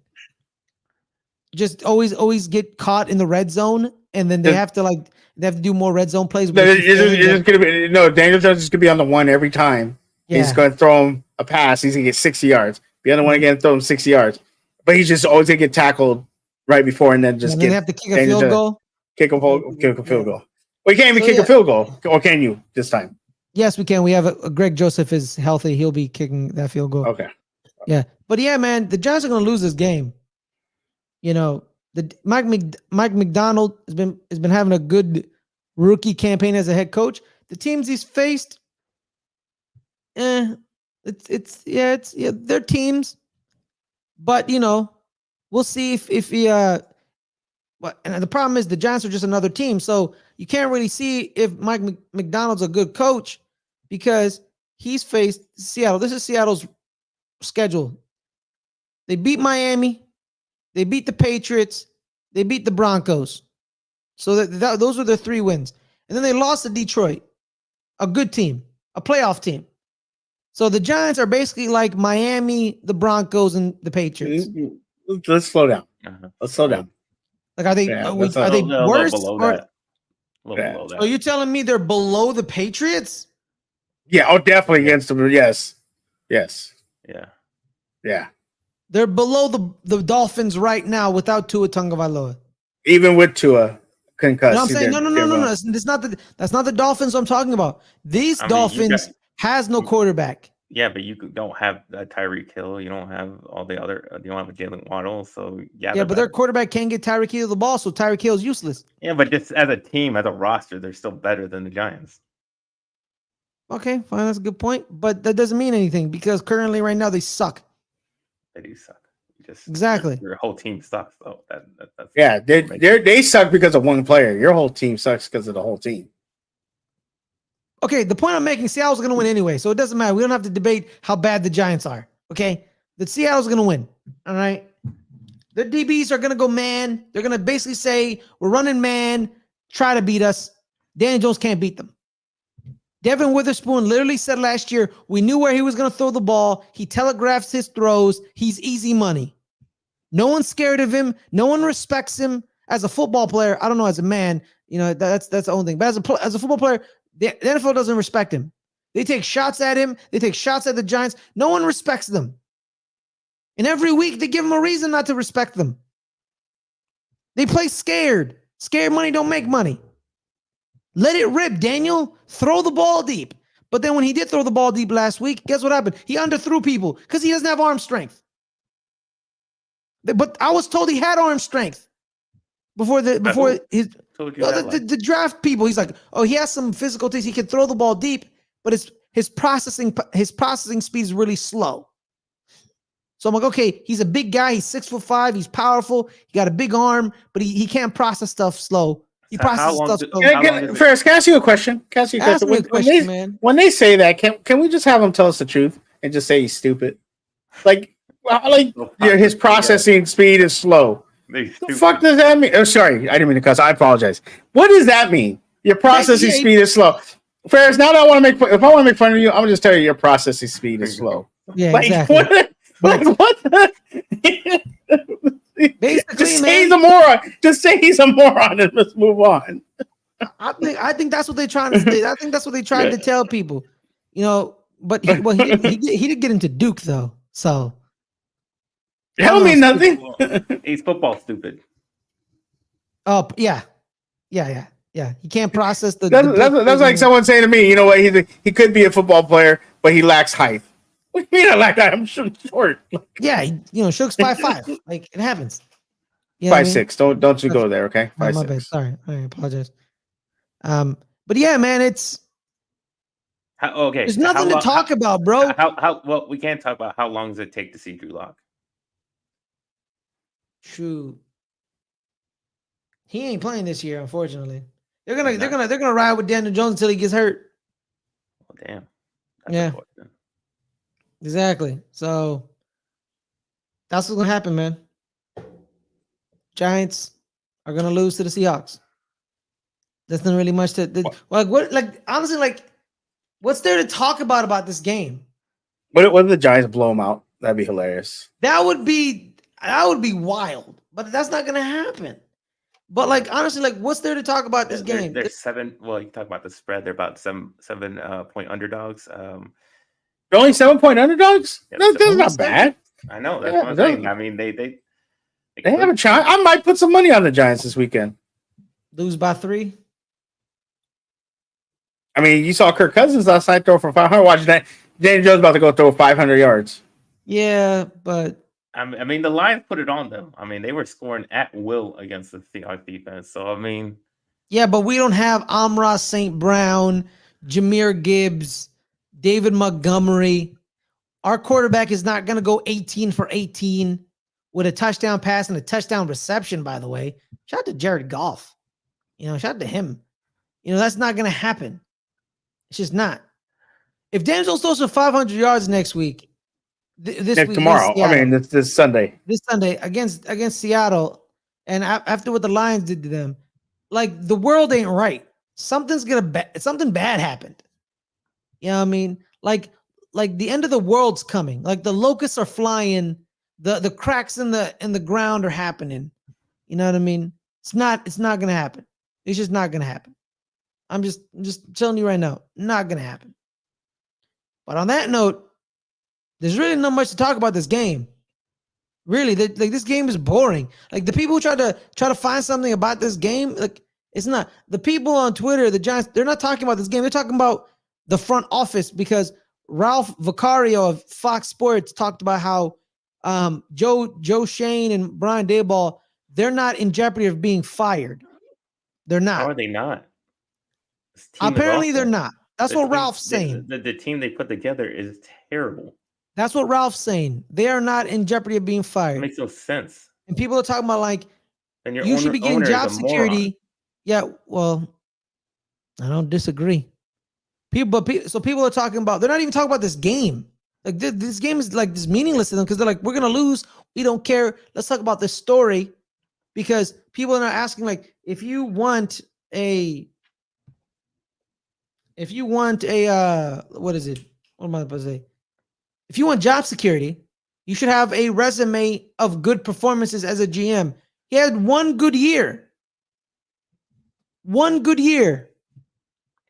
Just always get caught in the red zone, and then they have to do more red zone plays. You're just gonna be, Daniel Jones is gonna be on the one every time. Yeah. He's gonna throw him a pass. He's gonna get 60 yards. The other one again, throw him 60 yards. But he's just always gonna get tackled right before, and then they have to kick a field goal. Kick a field goal. Well, you can't even kick a field goal, or can you this time? Yes, we can. We have a Greg Joseph is healthy. He'll be kicking that field goal. Okay. Yeah, but yeah, man, the Giants are gonna lose this game. The Mike McDonald has been having a good rookie campaign as a head coach. The teams he's faced, they're teams, but we'll see if he and the problem is the Giants are just another team, so you can't really see if Mike McDonald's a good coach because he's faced Seattle. This is Seattle's schedule. They beat Miami. they beat the Patriots, they beat the Broncos. So those were their 3 wins. And then they lost to Detroit, a good team, a playoff team. So the Giants are basically like Miami, the Broncos, and the Patriots. Let's slow down. Let's slow down. Like, are they worse? A little below that. So you're telling me they're below the Patriots? Yeah, definitely against them. Yes. Yeah. They're below the Dolphins right now without Tua Tagovailoa. Even with Tua concussed. You know what I'm saying? No. That's not the Dolphins I'm talking about. These Dolphins has no quarterback. Yeah, but you don't have Tyreek Hill. You don't have all the other. You don't have Jalen Waddle. So yeah, but their quarterback can't get Tyreek Hill the ball, so Tyreek Hill is useless. Yeah, but just as a team, as a roster, they're still better than the Giants. Okay, fine, that's a good point, but that doesn't mean anything because currently, right now, they suck. They do suck. Exactly. Your whole team sucks. So that's they suck because of one player. Your whole team sucks because of the whole team. Okay, the point I'm making, Seattle's going to win anyway, so it doesn't matter. We don't have to debate how bad the Giants are, okay? The Seattle's going to win, all right? The DBs are going to go man. They're going to basically say, we're running man, try to beat us. Danny Jones can't beat them. Devin Witherspoon literally said last year, we knew where he was going to throw the ball. He telegraphs his throws. He's easy money. No one's scared of him. No one respects him. As a football player, I don't know, as a man, that's the only thing. But as a football player, the NFL doesn't respect him. They take shots at him. They take shots at the Giants. No one respects them. And every week they give them a reason not to respect them. They play scared. Scared money don't make money. Let it rip, Daniel. Throw the ball deep. But then when he did throw the ball deep last week, guess what happened? He underthrew people because he doesn't have arm strength. But I was told he had arm strength before the draft people. He's like, oh, he has some physical things. He can throw the ball deep, but his processing speed is really slow. So I'm like, okay, he's a big guy. He's 6'5". He's powerful. He got a big arm, but he can't process stuff slow. He processes stuff slow. Ferris, can I ask you a question? When they say that, can we just have him tell us the truth and just say he's stupid? His processing speed is slow. The fuck does that mean? Oh, sorry, I didn't mean to cuss. I apologize. What does that mean? Your processing speed is slow. Ferris, now that I want to make fun of you, I'm gonna just tell you your processing speed is slow. Yeah, exactly. What? Basically, just say he's a moron. Just say he's a moron and let's move on. I think that's what they're trying to say. I think that's what they tried to tell people. But he did get into Duke though. So that don't mean nothing. He's football stupid. Oh yeah. He can't process the. That's like someone saying to me, you know what? He could be a football player, but he lacks height. What do you mean I lack height? I'm short. Yeah, Shook's 5'5". Like it happens. 5'6". Don't you go there, okay? 5'6". My bad. Sorry, I apologize. But yeah, man, it's okay. There's nothing to talk about, bro. Well, we can't talk about how long does it take to see Drew Lock. True. He ain't playing this year, unfortunately. They're gonna ride with Daniel Jones until he gets hurt. Well, damn. Yeah. Exactly. So that's what's gonna happen, man. Giants are gonna lose to the Seahawks. There's not really much to honestly, what's there to talk about this game? What if the Giants blow them out? That'd be hilarious. That would be wild, but that's not gonna happen. But honestly, what's there to talk about this game? There's 7. Well, you talk about the spread. They're about 7 point underdogs. They're only 7-point underdogs. Yeah, that's not bad. I know. That's what I'm saying. I mean, they have a chance. I might put some money on the Giants this weekend. Lose by 3. I mean, you saw Kirk Cousins last night throw for 500. Watch that. Daniel Jones about to go throw 500 yards. Yeah, but I mean, the Lions put it on them. I mean, they were scoring at will against the Seahawks defense. So I mean, yeah, but we don't have Amon-Ra St. Brown, Jahmyr Gibbs, David Montgomery. Our quarterback is not going to go 18 for 18 with a touchdown pass and a touchdown reception, by the way. Shout out to Jared Goff. Shout out to him. That's not going to happen. It's just not. If Daniel Jones throws for 500 yards next week, this week tomorrow. against Seattle. This Sunday. This Sunday against Seattle, and after what the Lions did to them, like the world ain't right. Something bad happened. You know what I mean? Like the end of the world's coming. Like the locusts are flying, the cracks in the ground are happening. You know what I mean? It's not gonna happen. It's just not gonna happen. I'm just telling you right now, not gonna happen. But on that note, there's really not much to talk about this game. Really, like this game is boring. Like the people who try to find something about this game, like it's not. The people on Twitter, the Giants, they're not talking about this game. They're talking about the front office because Ralph Vicario of Fox Sports talked about how Joe Shane and Brian Daboll, they're not in jeopardy of being fired. They're not. How are they not? Apparently, they're not. That's what Ralph's saying. The team they put together is terrible. That's what Ralph's saying. They are not in jeopardy of being fired. It makes no sense. And people are talking about like, and you should be getting job security. Yeah, well, I don't disagree. So people are talking about, they're not even talking about this game. Like this game is like this meaningless to them because they're like, we're gonna lose. We don't care. Let's talk about this story because people are not asking like, if you want a what is it? What am I supposed to say? If you want job security, you should have a resume of good performances as a GM. He had one good year. One good year.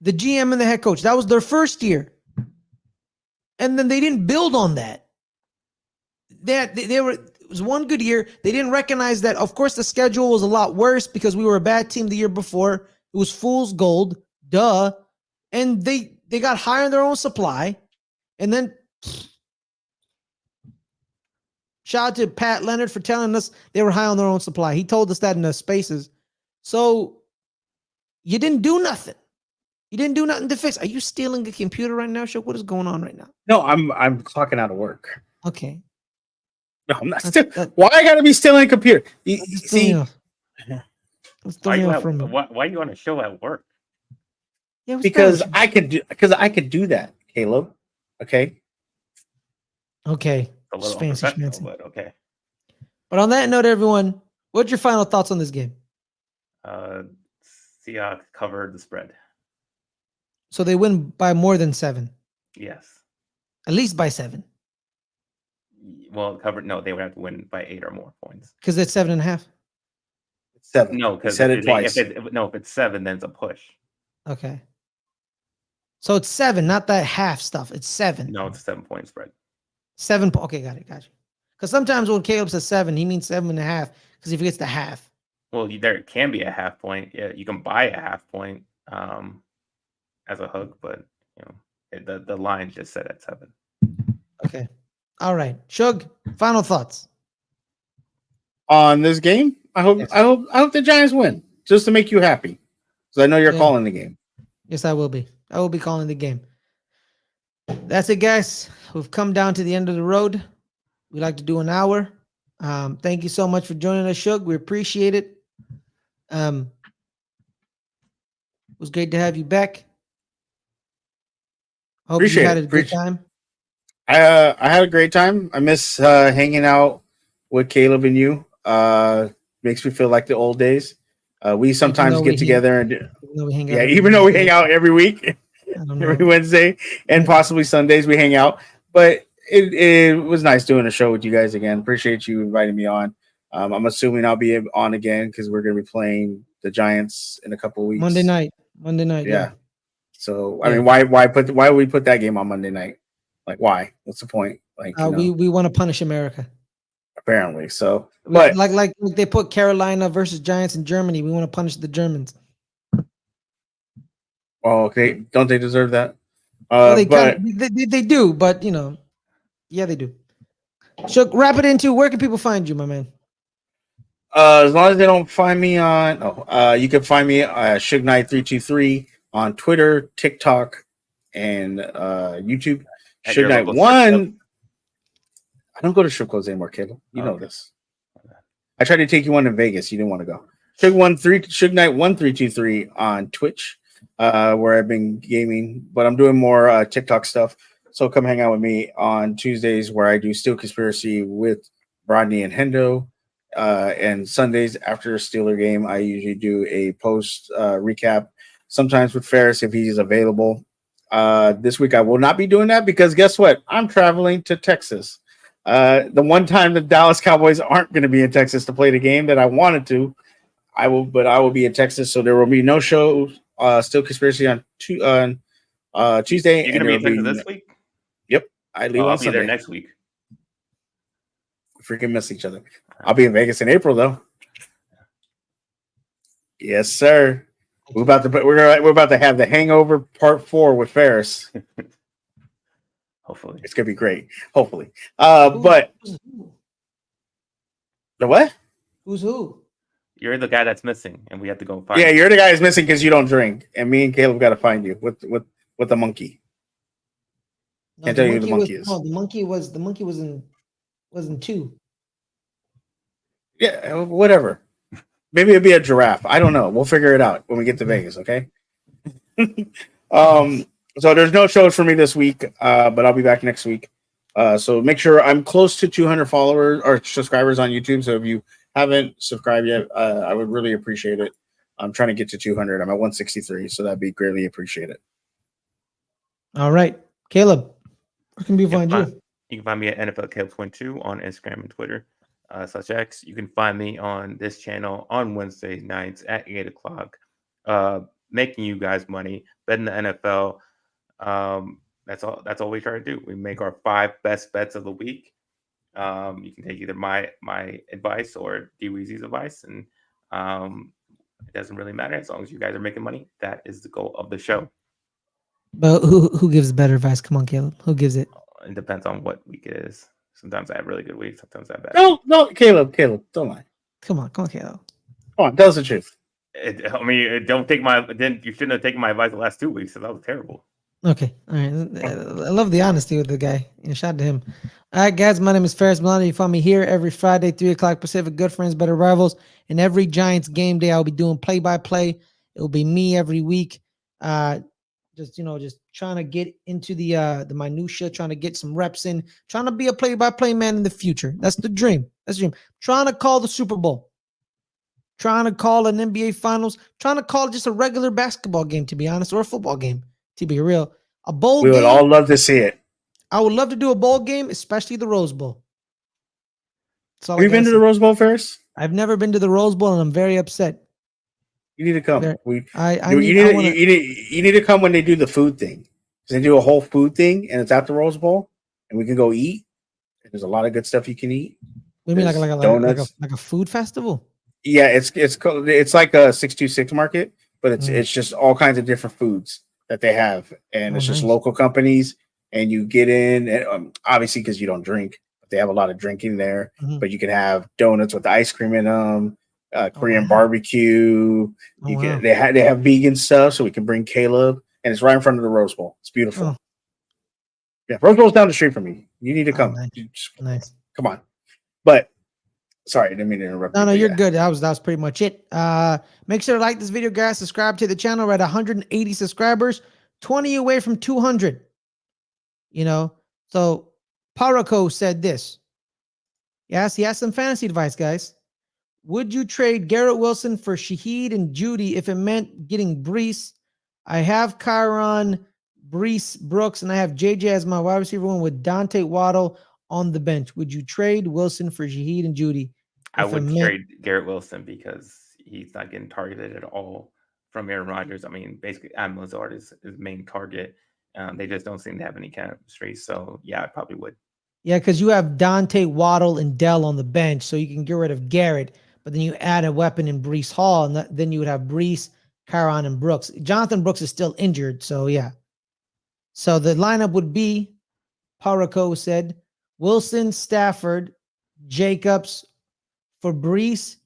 The GM and the head coach. That was their first year. And then they didn't build on that. It was one good year. They didn't recognize that, of course, the schedule was a lot worse because we were a bad team the year before. It was fool's gold. Duh. And they got high on their own supply. And then shout out to Pat Leonard for telling us they were high on their own supply. He told us that in the spaces. So you didn't do nothing. You didn't do nothing to fix. Are you stealing a computer right now, Shook? What is going on right now? No, I'm clocking out of work. Okay. No, I'm not stealing. Why I gotta be stealing a computer? See, why you on a show at work? Yeah, because I could do that, Caleb. Okay. Okay. A little unprofessional, but okay. But on that note, everyone, what's your final thoughts on this game? Seahawks covered the spread. So they win by more than 7. Yes. At least by 7. Well, covered. No, they would have to win by 8 or more points. Because it's 7.5. 7. No, because said it twice. If it's 7, then it's a push. Okay. So it's 7, not that half stuff. It's 7. No, it's a 7-point spread. 7. Okay, got it. Because sometimes when Caleb says 7, he means 7.5 because he forgets the half. Well, there can be a half point. Yeah, you can buy a half point as a hook, but the line just set at 7. Okay. All right. Shug, final thoughts on this game. I hope the Giants win just to make you happy. Because I know you're calling the game. Yes, I will be. I will be calling the game. That's it, guys. We've come down to the end of the road. We like to do an hour. Thank you so much for joining us, Shug. We appreciate it. It was great to have you back. Hope you had a good time. I had a great time. I miss hanging out with Caleb and you. Makes me feel like the old days. We sometimes get together even though we hang out every week, every Wednesday, and possibly Sundays we hang out. But it was nice doing a show with you guys again. Appreciate you inviting me on. I'm assuming I'll be on again because we're going to be playing the Giants in a couple of weeks. Monday night. Yeah. So I mean, why would we put that game on Monday night? Like, why? What's the point? Like, we want to punish America. Apparently, so but like they put Carolina versus Giants in Germany. We want to punish the Germans. Oh, okay. Don't they deserve that? Well, they do, but yeah, they do. So wrap it into where can people find you, my man? As long as they don't find me on, you can find me Suge Knight 323 on Twitter, TikTok, and YouTube. Suge Knight 1. I don't go to strip clubs anymore, Caleb. You know this. I tried to take you one in Vegas. You didn't want to go. Suge Knight 1323 on Twitch, where I've been gaming, but I'm doing more TikTok stuff. So come hang out with me on Tuesdays where I do Steel Conspiracy with Rodney and Hendo. And Sundays after a Steeler game, I usually do a post recap, sometimes with Ferris if he's available. This week I will not be doing that because guess what? I'm traveling to Texas. The one time the Dallas Cowboys aren't going to be in Texas to play the game that I wanted to, I will be in Texas, so there will be no show. Still Conspiracy on Tuesday, You're and gonna there be will in Texas be this week? yep. I leave I'll on be there Sunday. next week. Freaking miss each other. I'll be in Vegas in April though. Yes, sir. We're about to have the Hangover Part 4 with Ferris. Hopefully, It's gonna be great. Hopefully, but Who's who? the what? Who's who? you're the guy that's missing, and we have to go find. Yeah, you. you're the guy who's missing because you don't drink, and me and Caleb got to find you with the monkey. No, Can't the tell you who the monkey was monkey is. no, the monkey was in 2. Yeah, whatever. Maybe it'd be a giraffe. I don't know. We'll figure it out when we get to Vegas. Okay. So there's no shows for me this week, but I'll be back next week. So make sure I'm close to 200 followers or subscribers on YouTube. So if you haven't subscribed yet, I would really appreciate it. I'm trying to get to 200. I'm at 163, so that'd be greatly appreciated. All right, Caleb, where can we You can find find- you? You can find me at NFL Caleb 22 on Instagram and Twitter, such X. You can find me on this channel on Wednesday nights at 8 o'clock, making you guys money, betting the NFL. That's all. That's all we try to do. We make our 5 best bets of the week. You can take either my advice or DWeezy's advice, and it doesn't really matter as long as you guys are making money. That is the goal of the show. But who gives better advice? Come on, Caleb. Who gives it? It depends on what week it is. Sometimes I have really good weeks. Sometimes I have bad. No, Caleb, don't lie. Come on, Caleb. Come on, tell us the truth. Don't take my. Then you shouldn't have taken my advice the last 2 weeks. So that was terrible. Okay, all right. I love the honesty with the guy. Shout out to him. All right, guys. My name is Ferris Muthana. You find me here every Friday, 3 o'clock Pacific. Good friends, better rivals. And every Giants game day, I'll be doing play-by-play. It will be me every week. Just trying to get into the minutia, trying to get some reps in, trying to be a play-by-play man in the future. That's the dream. Trying to call the Super Bowl, trying to call an NBA Finals, trying to call just a regular basketball game, to be honest, or a football game, to be real. A bowl We game. would all love to see it. I would love to do a bowl game, especially the Rose Bowl. Have you been to the Rose Bowl first? I've never been to the Rose Bowl, and I'm very upset. You need to come. You need to come when they do the food thing. They do a whole food thing, and it's at the Rose Bowl, and we can go eat. There's a lot of good stuff you can eat. What do you mean, like a food festival? Yeah, it's like a 626 market, but it's just all kinds of different foods that they have, and it's just local companies. And you get in, and obviously because you don't drink, but they have a lot of drinking there. Mm-hmm. But you can have donuts with ice cream in them. Korean barbecue. They have vegan stuff, so we can bring Caleb, and it's right in front of the Rose Bowl. It's beautiful. Oh. Yeah, Rose Bowl's down the street from me. You need to come. Nice. Come on. But sorry, I didn't mean to interrupt. No, you're good. That was pretty much it. Make sure to like this video, guys. Subscribe to the channel. We're at 180 subscribers, 20 away from 200. So Paraco said this. Yes, he has some fantasy advice, guys. Would you trade Garrett Wilson for Shaheed and Judy if it meant getting Brees? I have Kyron, Brees, Brooks, and I have JJ as my wide receiver one with Dante Waddle on the bench. Would you trade Wilson for Shaheed and Judy? I would trade Garrett Wilson because he's not getting targeted at all from Aaron Rodgers. I mean, basically, Adam Lazard is his main target. They just don't seem to have any chemistry. So, yeah, I probably would. Yeah, because you have Dante, Waddle, and Dell on the bench, so you can get rid of Garrett. But then you add a weapon in Brees Hall, and then you would have Brees, Kyron, and Brooks. Jonathan Brooks is still injured, so yeah. So the lineup would be, Paraco said, Wilson, Stafford, Jacobs, for Brees,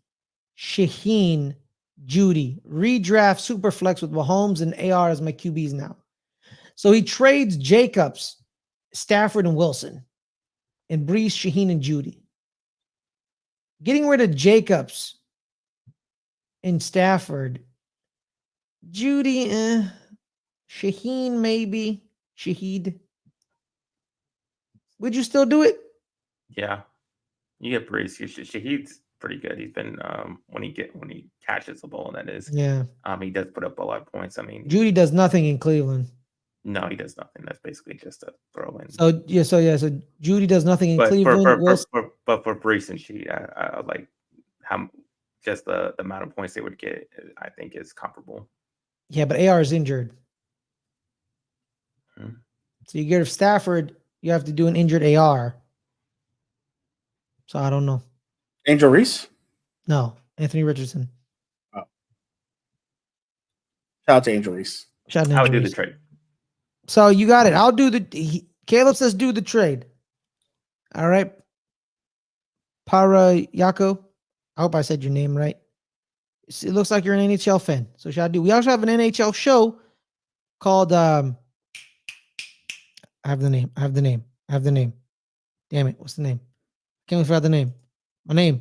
Shaheen, Judy. Redraft Superflex with Mahomes and AR as my QBs now. So he trades Jacobs, Stafford, and Wilson, and Brees, Shaheen, and Judy. Getting rid of Jacobs and Stafford. Judy, Shaheen maybe. Shaheed. Would you still do it? Yeah, you get Brees. He's pretty good. He's been when he catches the ball, that is. Yeah. He does put up a lot of points. I mean, Judy does nothing in Cleveland. no, he does nothing. That's basically just a throw in. So Judy does nothing in But Cleveland. for Brees and Sheet, I like how just the amount of points they would get. I think is comparable. Yeah, but AR is injured. Hmm. So you get rid of Stafford, you have to do an injured AR. So I don't know. Angel Reese? No, Anthony Richardson. Oh. Shout out to Angel Reese. I would do the trade. So you got it. I'll do Caleb says do the trade. All right. Yako. I hope I said your name right. It looks like you're an NHL fan. So should I do? We also have an NHL show called I have the name. Damn it. What's the name? Can't we forget the name? My name.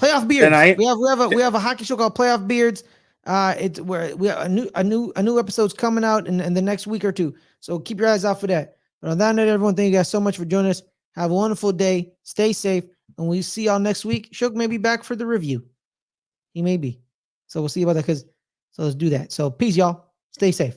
Playoff Beards. We have a hockey show called Playoff Beards. It's where we have a new episode's coming out in the next week or two. So keep your eyes out for that. But on that note, everyone, thank you guys so much for joining us. Have a wonderful day. Stay safe. And we'll see y'all next week. Shook may be back for the review. He may be. So we'll see about that so let's do that. So peace, y'all. Stay safe.